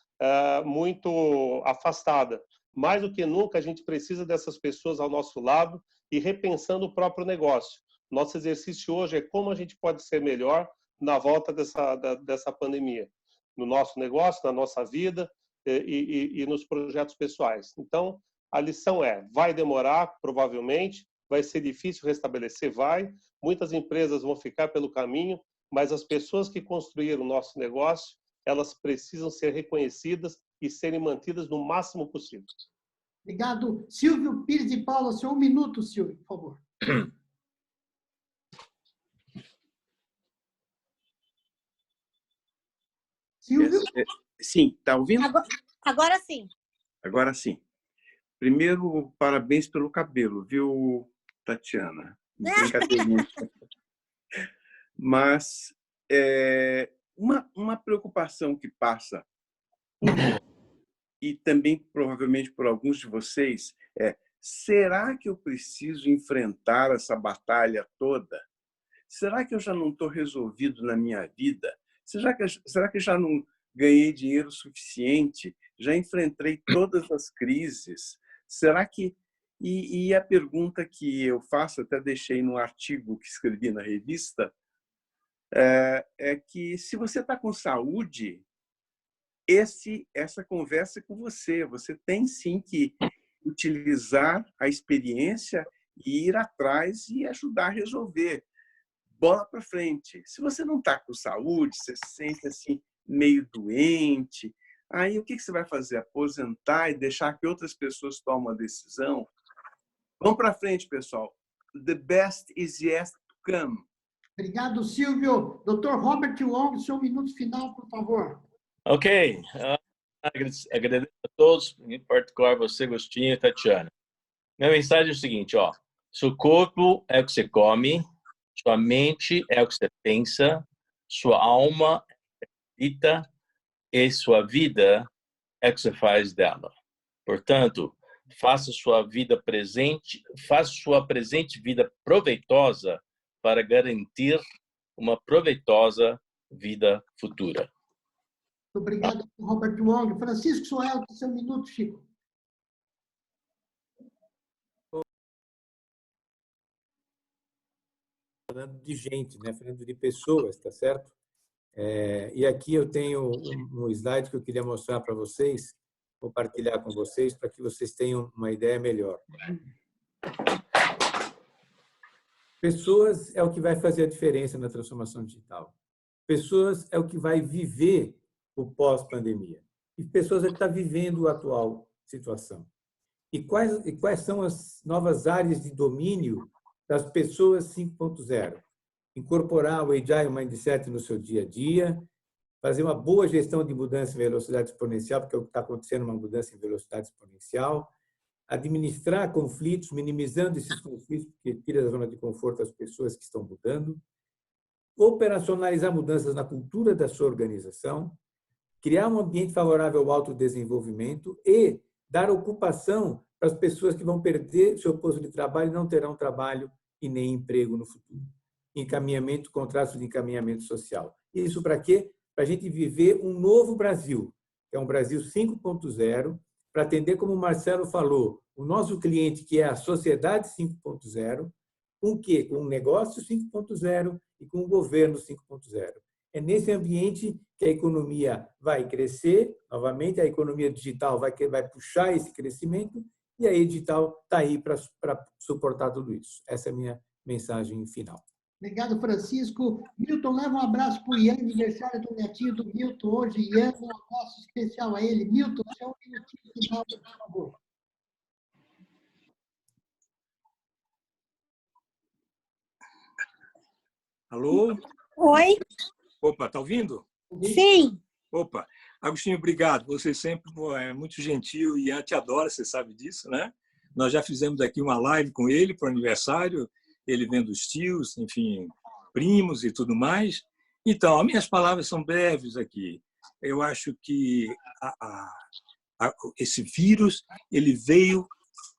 muito afastada. Mais do que nunca, a gente precisa dessas pessoas ao nosso lado e repensando o próprio negócio. Nosso exercício hoje é como a gente pode ser melhor na volta dessa pandemia, no nosso negócio, na nossa vida e nos projetos pessoais. Então, a lição vai demorar, provavelmente, vai ser difícil restabelecer, muitas empresas vão ficar pelo caminho, mas as pessoas que construíram o nosso negócio, elas precisam ser reconhecidas e serem mantidas no máximo possível. Obrigado. Silvio Pires de Paula, seu 1 minuto, Silvio, por favor. Silvio? Sim, está ouvindo? Agora sim. Agora sim. Primeiro, parabéns pelo cabelo, viu, Tatiana? Brincadeirinha. Mas uma preocupação que passa, e também provavelmente por alguns de vocês, será que eu preciso enfrentar essa batalha toda? Será que eu já não estou resolvido na minha vida? Será que eu já não ganhei dinheiro suficiente? Já enfrentei todas as crises? Será que... E a pergunta que eu faço, até deixei no artigo que escrevi na revista, é que se você está com saúde, essa conversa é com você. Você tem sim que utilizar a experiência e ir atrás e ajudar a resolver. Bola para frente. Se você não está com saúde, você se sente assim, meio doente, aí o que você vai fazer? Aposentar e deixar que outras pessoas tomem a decisão? Vamos para frente, pessoal. The best is yet to come. Obrigado, Silvio. Dr. Robert Wong, seu minuto final, por favor. Ok. Agradeço a todos, em particular você, Agostinho e Tatiana. Minha mensagem é o seguinte, seu corpo é o que você come, sua mente é o que você pensa, sua alma acredita e sua vida é o que você faz dela. Portanto, faça sua presente vida proveitosa para garantir uma proveitosa vida futura. Muito obrigado, Robert Wong. Francisco Soel, seu minuto, Chico. Falando de gente, né? Falando de pessoas, tá certo? E aqui eu tenho um slide que eu queria mostrar para vocês, compartilhar com vocês, para que vocês tenham uma ideia melhor. Pessoas é o que vai fazer a diferença na transformação digital. Pessoas é o que vai viver o pós-pandemia. E pessoas é que está vivendo a atual situação. E quais são as novas áreas de domínio das pessoas 5.0? Incorporar o Agile Mindset no seu dia a dia, fazer uma boa gestão de mudança em velocidade exponencial, porque é o que está acontecendo, uma mudança em velocidade exponencial, administrar conflitos, minimizando esses conflitos, porque tira da zona de conforto as pessoas que estão mudando, operacionalizar mudanças na cultura da sua organização, criar um ambiente favorável ao autodesenvolvimento e dar ocupação para as pessoas que vão perder seu posto de trabalho e não terão trabalho e nem emprego no futuro. Encaminhamento, contratos de encaminhamento social. Isso para quê? Para a gente viver um novo Brasil, que é um Brasil 5.0, para atender, como o Marcelo falou, o nosso cliente, que é a sociedade 5.0, com o quê? Com o negócio 5.0 e com o governo 5.0. É nesse ambiente que a economia vai crescer, novamente, a economia digital vai puxar esse crescimento, e a Edital está aí para suportar tudo isso. Essa é a minha mensagem final. Obrigado, Francisco. Milton, leva um abraço para o Ian, aniversário do netinho do Milton hoje. Ian, um abraço especial a ele. Milton, só um minutinho final, por favor. Alô? Oi? Opa, tá ouvindo? Sim. Opa, Agostinho, obrigado. Você sempre é muito gentil e Ian te adora, você sabe disso, né? Nós já fizemos aqui uma live com ele para o aniversário, ele vendo os tios, enfim, primos e tudo mais. Então, as minhas palavras são breves aqui. Eu acho que esse vírus ele veio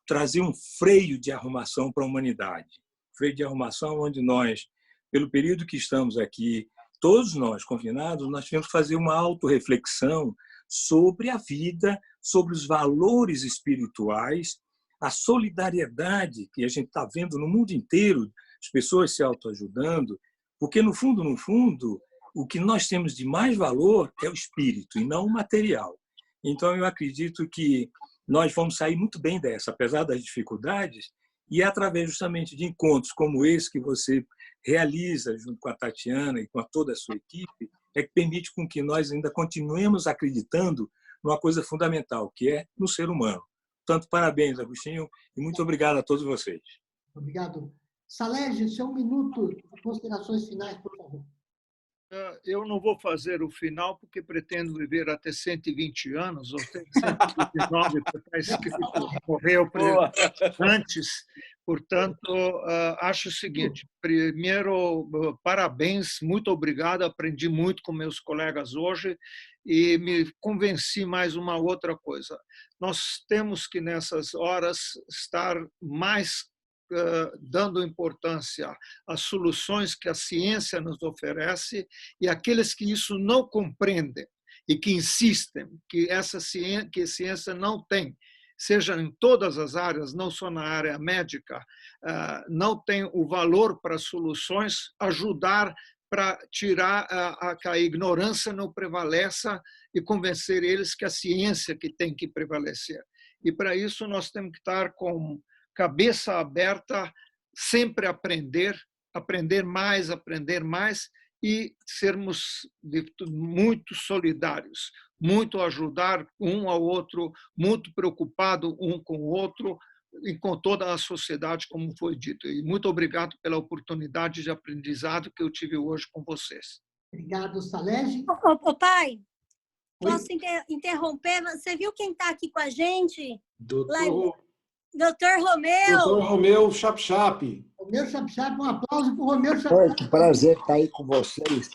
trazer um freio de arrumação para a humanidade. Freio de arrumação onde nós, pelo período que estamos aqui, todos nós confinados, nós tivemos que fazer uma autorreflexão sobre a vida, sobre os valores espirituais, a solidariedade que a gente está vendo no mundo inteiro, as pessoas se autoajudando, porque, no fundo, o que nós temos de mais valor é o espírito e não o material. Então, eu acredito que nós vamos sair muito bem dessa, apesar das dificuldades, e é através justamente de encontros como esse que você realiza junto com a Tatiana e com toda a sua equipe, é que permite com que nós ainda continuemos acreditando numa coisa fundamental, que é no ser humano. Portanto, parabéns, Agostinho, e muito obrigado a todos vocês. Obrigado. Salégio, seu 1 minuto de considerações finais, por favor. Eu não vou fazer o final porque pretendo viver até 120 anos, ou 129, porque está escrito, morreu antes. Portanto, acho o seguinte, primeiro, parabéns, muito obrigado, aprendi muito com meus colegas hoje e me convenci mais uma outra coisa. Nós temos que, nessas horas, estar mais dando importância às soluções que a ciência nos oferece e aqueles que isso não compreendem e que insistem que a ciência não tem, seja em todas as áreas, não só na área médica, não tem o valor para soluções, ajudar para tirar que a ignorância não prevaleça e convencer eles que a ciência que tem que prevalecer. E para isso nós temos que estar com cabeça aberta, sempre aprender mais e sermos muito solidários, muito ajudar um ao outro, muito preocupado um com o outro e com toda a sociedade, como foi dito. E muito obrigado pela oportunidade de aprendizado que eu tive hoje com vocês. Obrigado, Salégio. Ô, pai, posso interromper? Você viu quem está aqui com a gente? Doutor Romeu. Doutor Romeu Chap-Chap. Romeu Chap-Chap, um aplauso para o Romeu Chap-Chap. Que prazer estar aí com vocês.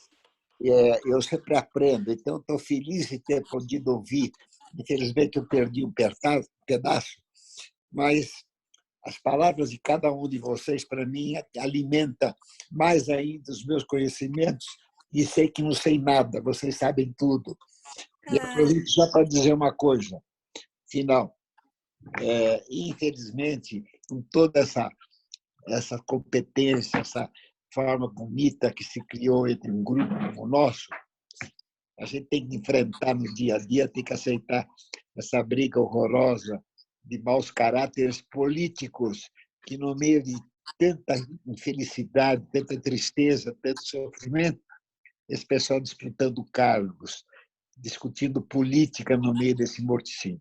Eu sempre aprendo, então estou feliz de ter podido ouvir. Infelizmente eu perdi um pedaço, mas as palavras de cada um de vocês, para mim, alimenta mais ainda os meus conhecimentos e sei que não sei nada, vocês sabem tudo. E aproveito só para dizer uma coisa, final. Infelizmente, com toda essa competência, essa forma bonita que se criou entre um grupo como o nosso, a gente tem que enfrentar no dia a dia, tem que aceitar essa briga horrorosa de maus caráteres políticos que, no meio de tanta infelicidade, tanta tristeza, tanto sofrimento, esse pessoal disputando cargos, discutindo política no meio desse morticínio.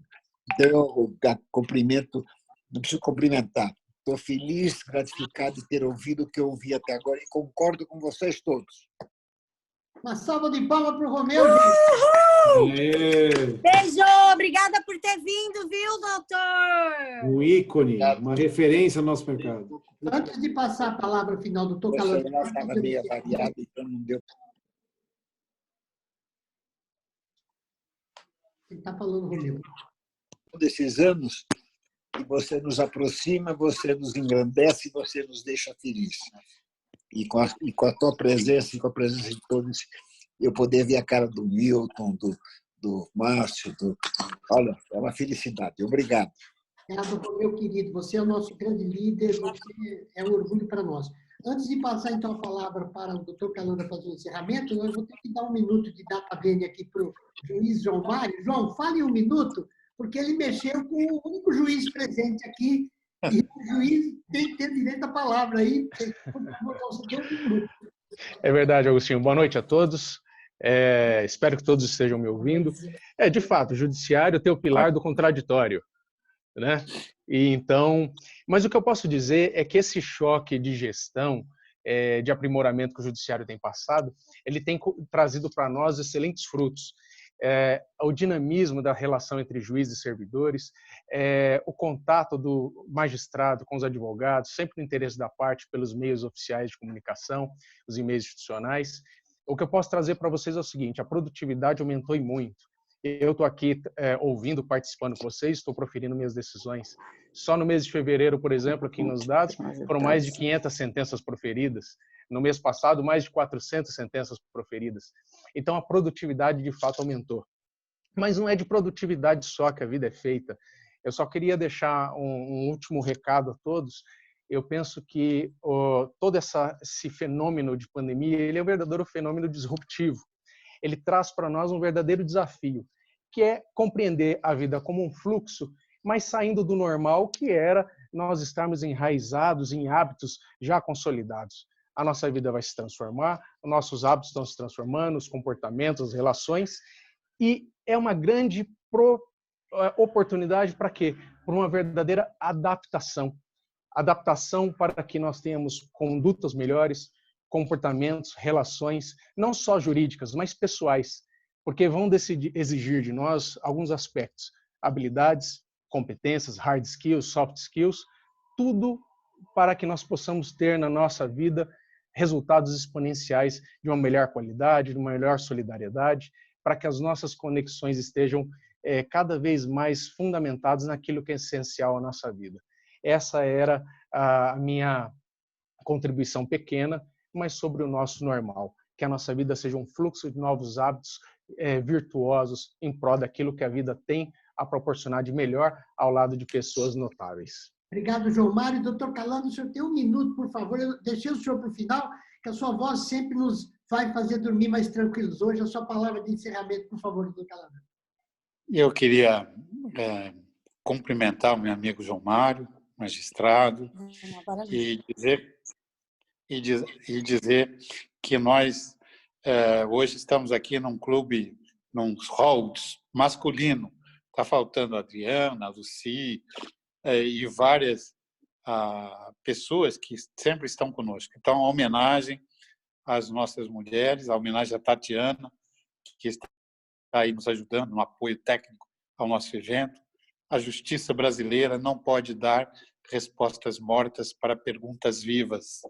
Então, eu cumprimento, não preciso cumprimentar. Estou feliz, gratificado de ter ouvido o que eu ouvi até agora e concordo com vocês todos. Uma salva de palmas para o Romeu. Beijo, obrigada por ter vindo, viu, doutor? Um ícone, uma referência no nosso mercado. Antes de passar a palavra final do doutor Calado. Estava meio avariado, então não deu. Ele está falando, Romeu. Desses anos, e você nos aproxima, você nos engrandece, você nos deixa feliz. E com a tua presença e com a presença de todos, eu poder ver a cara do Milton, do Márcio. Olha, é uma felicidade. Obrigado. Obrigado, meu querido. Você é o nosso grande líder, você é um orgulho para nós. Antes de passar, então, a palavra para o doutor Calanda fazer o encerramento, eu vou ter que dar um minuto de data vênia aqui para o juiz João Mário. João, fale um minuto, porque ele mexeu com o único juiz presente aqui, e o juiz tem que ter direito à palavra aí. Por favor, você tem um minuto. É verdade, Agostinho. Boa noite a todos. Espero que todos estejam me ouvindo. De fato, o judiciário tem o pilar do contraditório, né? E então, mas o que eu posso dizer é que esse choque de gestão, de aprimoramento que o judiciário tem passado, ele tem trazido para nós excelentes frutos. O dinamismo da relação entre juízes e servidores, o contato do magistrado com os advogados, sempre no interesse da parte pelos meios oficiais de comunicação, os e-mails institucionais. O que eu posso trazer para vocês é o seguinte: a produtividade aumentou e muito. Eu estou aqui ouvindo, participando com vocês, estou proferindo minhas decisões. Só no mês de fevereiro, por exemplo, aqui nos dados, foram mais de 500 sentenças proferidas. No mês passado, mais de 400 sentenças proferidas. Então, a produtividade, de fato, aumentou. Mas não é de produtividade só que a vida é feita. Eu só queria deixar um último recado a todos. Eu penso que todo esse fenômeno de pandemia, ele é um verdadeiro fenômeno disruptivo. Ele traz para nós um verdadeiro desafio, que é compreender a vida como um fluxo, mas saindo do normal, que era nós estarmos enraizados em hábitos já consolidados. A nossa vida vai se transformar, os nossos hábitos estão se transformando, os comportamentos, as relações, e é uma grande oportunidade para quê? Por uma verdadeira adaptação. Adaptação para que nós tenhamos condutas melhores, comportamentos, relações, não só jurídicas, mas pessoais, porque vão exigir de nós alguns aspectos, habilidades, competências, hard skills, soft skills, tudo para que nós possamos ter na nossa vida resultados exponenciais de uma melhor qualidade, de uma melhor solidariedade, para que as nossas conexões estejam cada vez mais fundamentadas naquilo que é essencial à nossa vida. Essa era a minha contribuição pequena, mas sobre o nosso normal, que a nossa vida seja um fluxo de novos hábitos virtuosos em prol daquilo que a vida tem a proporcionar de melhor ao lado de pessoas notáveis. Obrigado, João Mário. Doutor Calanda, o senhor tem um minuto, por favor. Eu deixei o senhor para o final, que a sua voz sempre nos vai fazer dormir mais tranquilos. Hoje, a sua palavra de encerramento, por favor, doutor Calanda. Eu queria cumprimentar o meu amigo João Mário, magistrado, e dizer que nós hoje estamos aqui num clube, num halls masculino. Está faltando a Adriana, a Lucy e várias pessoas que sempre estão conosco. Então, a homenagem às nossas mulheres, a homenagem à Tatiana, que está aí nos ajudando no apoio técnico ao nosso evento. A justiça brasileira não pode dar respostas mortas para perguntas vivas.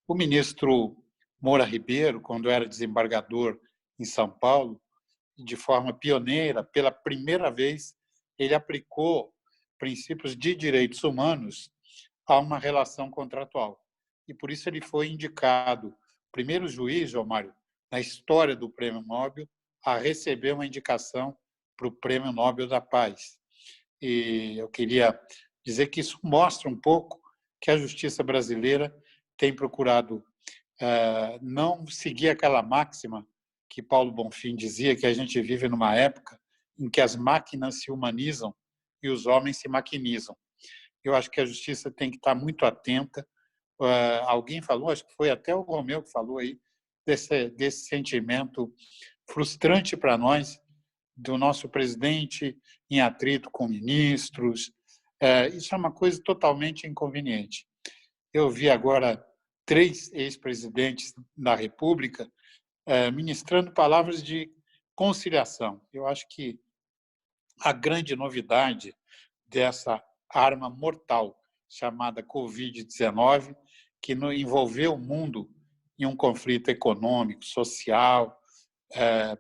O ministro Moura Ribeiro, quando era desembargador em São Paulo, de forma pioneira, pela primeira vez, ele aplicou princípios de direitos humanos a uma relação contratual. E por isso ele foi indicado, primeiro juiz, João Mário, na história do Prêmio Nobel, a receber uma indicação para o Prêmio Nobel da Paz. E eu queria dizer que isso mostra um pouco que a justiça brasileira tem procurado não seguir aquela máxima que Paulo Bonfim dizia, que a gente vive numa época em que as máquinas se humanizam e os homens se maquinizam. Eu acho que a justiça tem que estar muito atenta. Alguém falou, acho que foi até o Romeu que falou aí, desse sentimento frustrante para nós, do nosso presidente em atrito com ministros. Isso é uma coisa totalmente inconveniente. Eu vi agora 3 ex-presidentes da República ministrando palavras de conciliação. Eu acho que a grande novidade dessa arma mortal chamada Covid-19, que envolveu o mundo em um conflito econômico, social,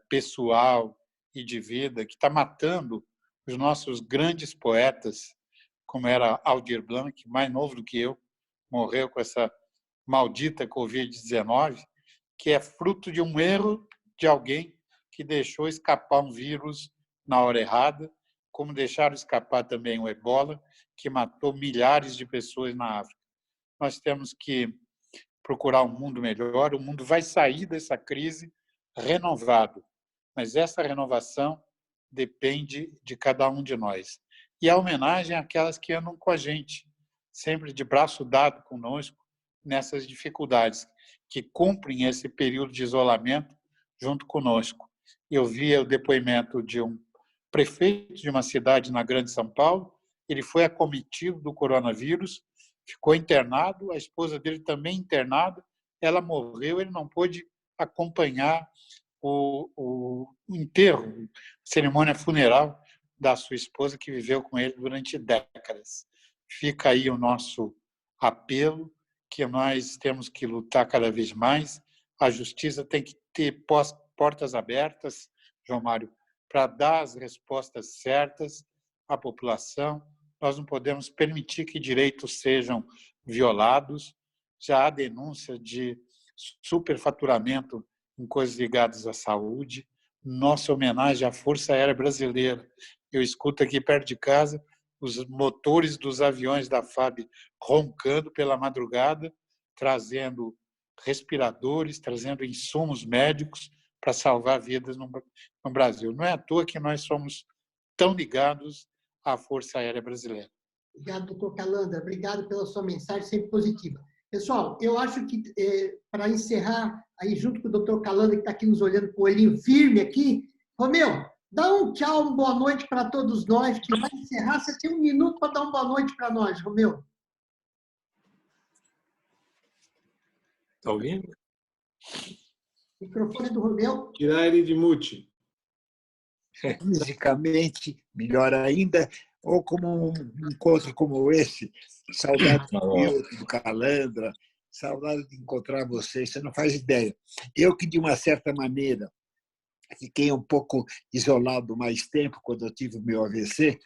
pessoal e de vida, que está matando os nossos grandes poetas, como era Aldir Blanc, mais novo do que eu, morreu com essa maldita Covid-19, que é fruto de um erro de alguém que deixou escapar um vírus na hora errada, como deixaram escapar também o ebola, que matou milhares de pessoas na África. Nós temos que procurar um mundo melhor, o mundo vai sair dessa crise renovado, mas essa renovação depende de cada um de nós. E a homenagem àquelas que andam com a gente, sempre de braço dado conosco nessas dificuldades, que cumprem esse período de isolamento junto conosco. Eu vi o depoimento de um prefeito de uma cidade na Grande São Paulo, ele foi acometido do coronavírus, ficou internado, a esposa dele também internada, ela morreu, ele não pôde acompanhar o enterro, a cerimônia funeral da sua esposa, que viveu com ele durante décadas. Fica aí o nosso apelo, que nós temos que lutar cada vez mais. A justiça tem que ter portas abertas, João Mário, para dar as respostas certas à população. Nós não podemos permitir que direitos sejam violados. Já há denúncia de superfaturamento em coisas ligadas à saúde. Nossa homenagem à Força Aérea Brasileira. Eu escuto aqui perto de casa os motores dos aviões da FAB roncando pela madrugada, trazendo respiradores, trazendo insumos médicos para salvar vidas no Brasil. Não é à toa que nós somos tão ligados à Força Aérea Brasileira. Obrigado, doutor Calandra. Obrigado pela sua mensagem sempre positiva. Pessoal, eu acho que, para encerrar, aí junto com o doutor Calandra, que está aqui nos olhando com o olhinho firme aqui, Romeu, dá um tchau, uma boa noite para todos nós, que vai encerrar. Você tem 1 minuto para dar uma boa noite para nós, Romeu. Está ouvindo? Microfone do Romeu. Tirar ele de mute. Fisicamente, melhor ainda, ou como um encontro como esse. Saudade do Calandra, saudade de encontrar vocês, você não faz ideia. Eu que, de uma certa maneira, fiquei um pouco isolado mais tempo quando eu tive o meu AVC,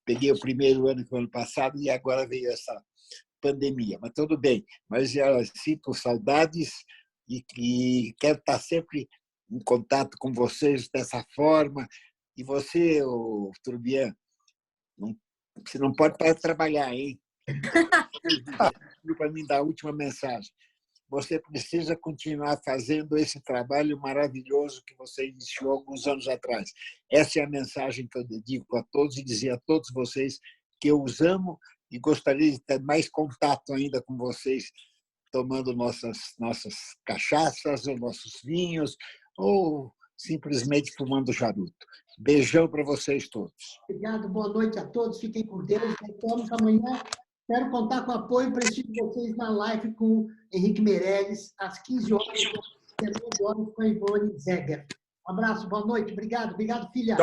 peguei o primeiro ano do ano passado e agora veio essa pandemia, mas tudo bem. Mas eu sinto saudades e quero estar sempre em contato com vocês dessa forma. E você, Turbian, você não pode parar de trabalhar, hein? Para mim dar a última mensagem. Você precisa continuar fazendo esse trabalho maravilhoso que você iniciou alguns anos atrás. Essa é a mensagem que eu dedico a todos e dizer a todos vocês que eu os amo e gostaria de ter mais contato ainda com vocês, tomando nossas cachaças, ou nossos vinhos, ou simplesmente fumando charuto. Beijão para vocês todos. Obrigado, boa noite a todos. Fiquem com Deus. Voltamos amanhã. Quero contar com o apoio e prestígio de vocês na live com o Henrique Meirelles, às 15 horas, às 19 horas, com a Ivone Zeger. Um abraço, boa noite. Obrigado, filha.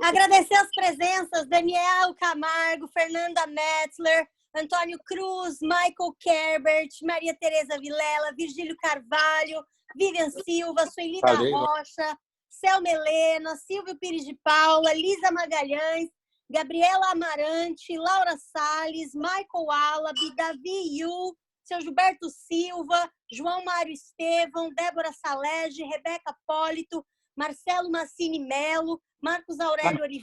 Agradecer as presenças, Daniel Camargo, Fernanda Metzler, Antônio Cruz, Michael Kerbert, Maria Tereza Vilela, Virgílio Carvalho, Vivian Silva, Sueli da Rocha, Selma Helena, Silvio Pires de Paula, Lisa Magalhães, Gabriela Amarante, Laura Salles, Michael Alabi, Davi Yu, seu Gilberto Silva, João Mário Estevão, Débora Salege, Rebeca Polito, Marcelo Massini Melo, Marcos Aurélio Oliveira,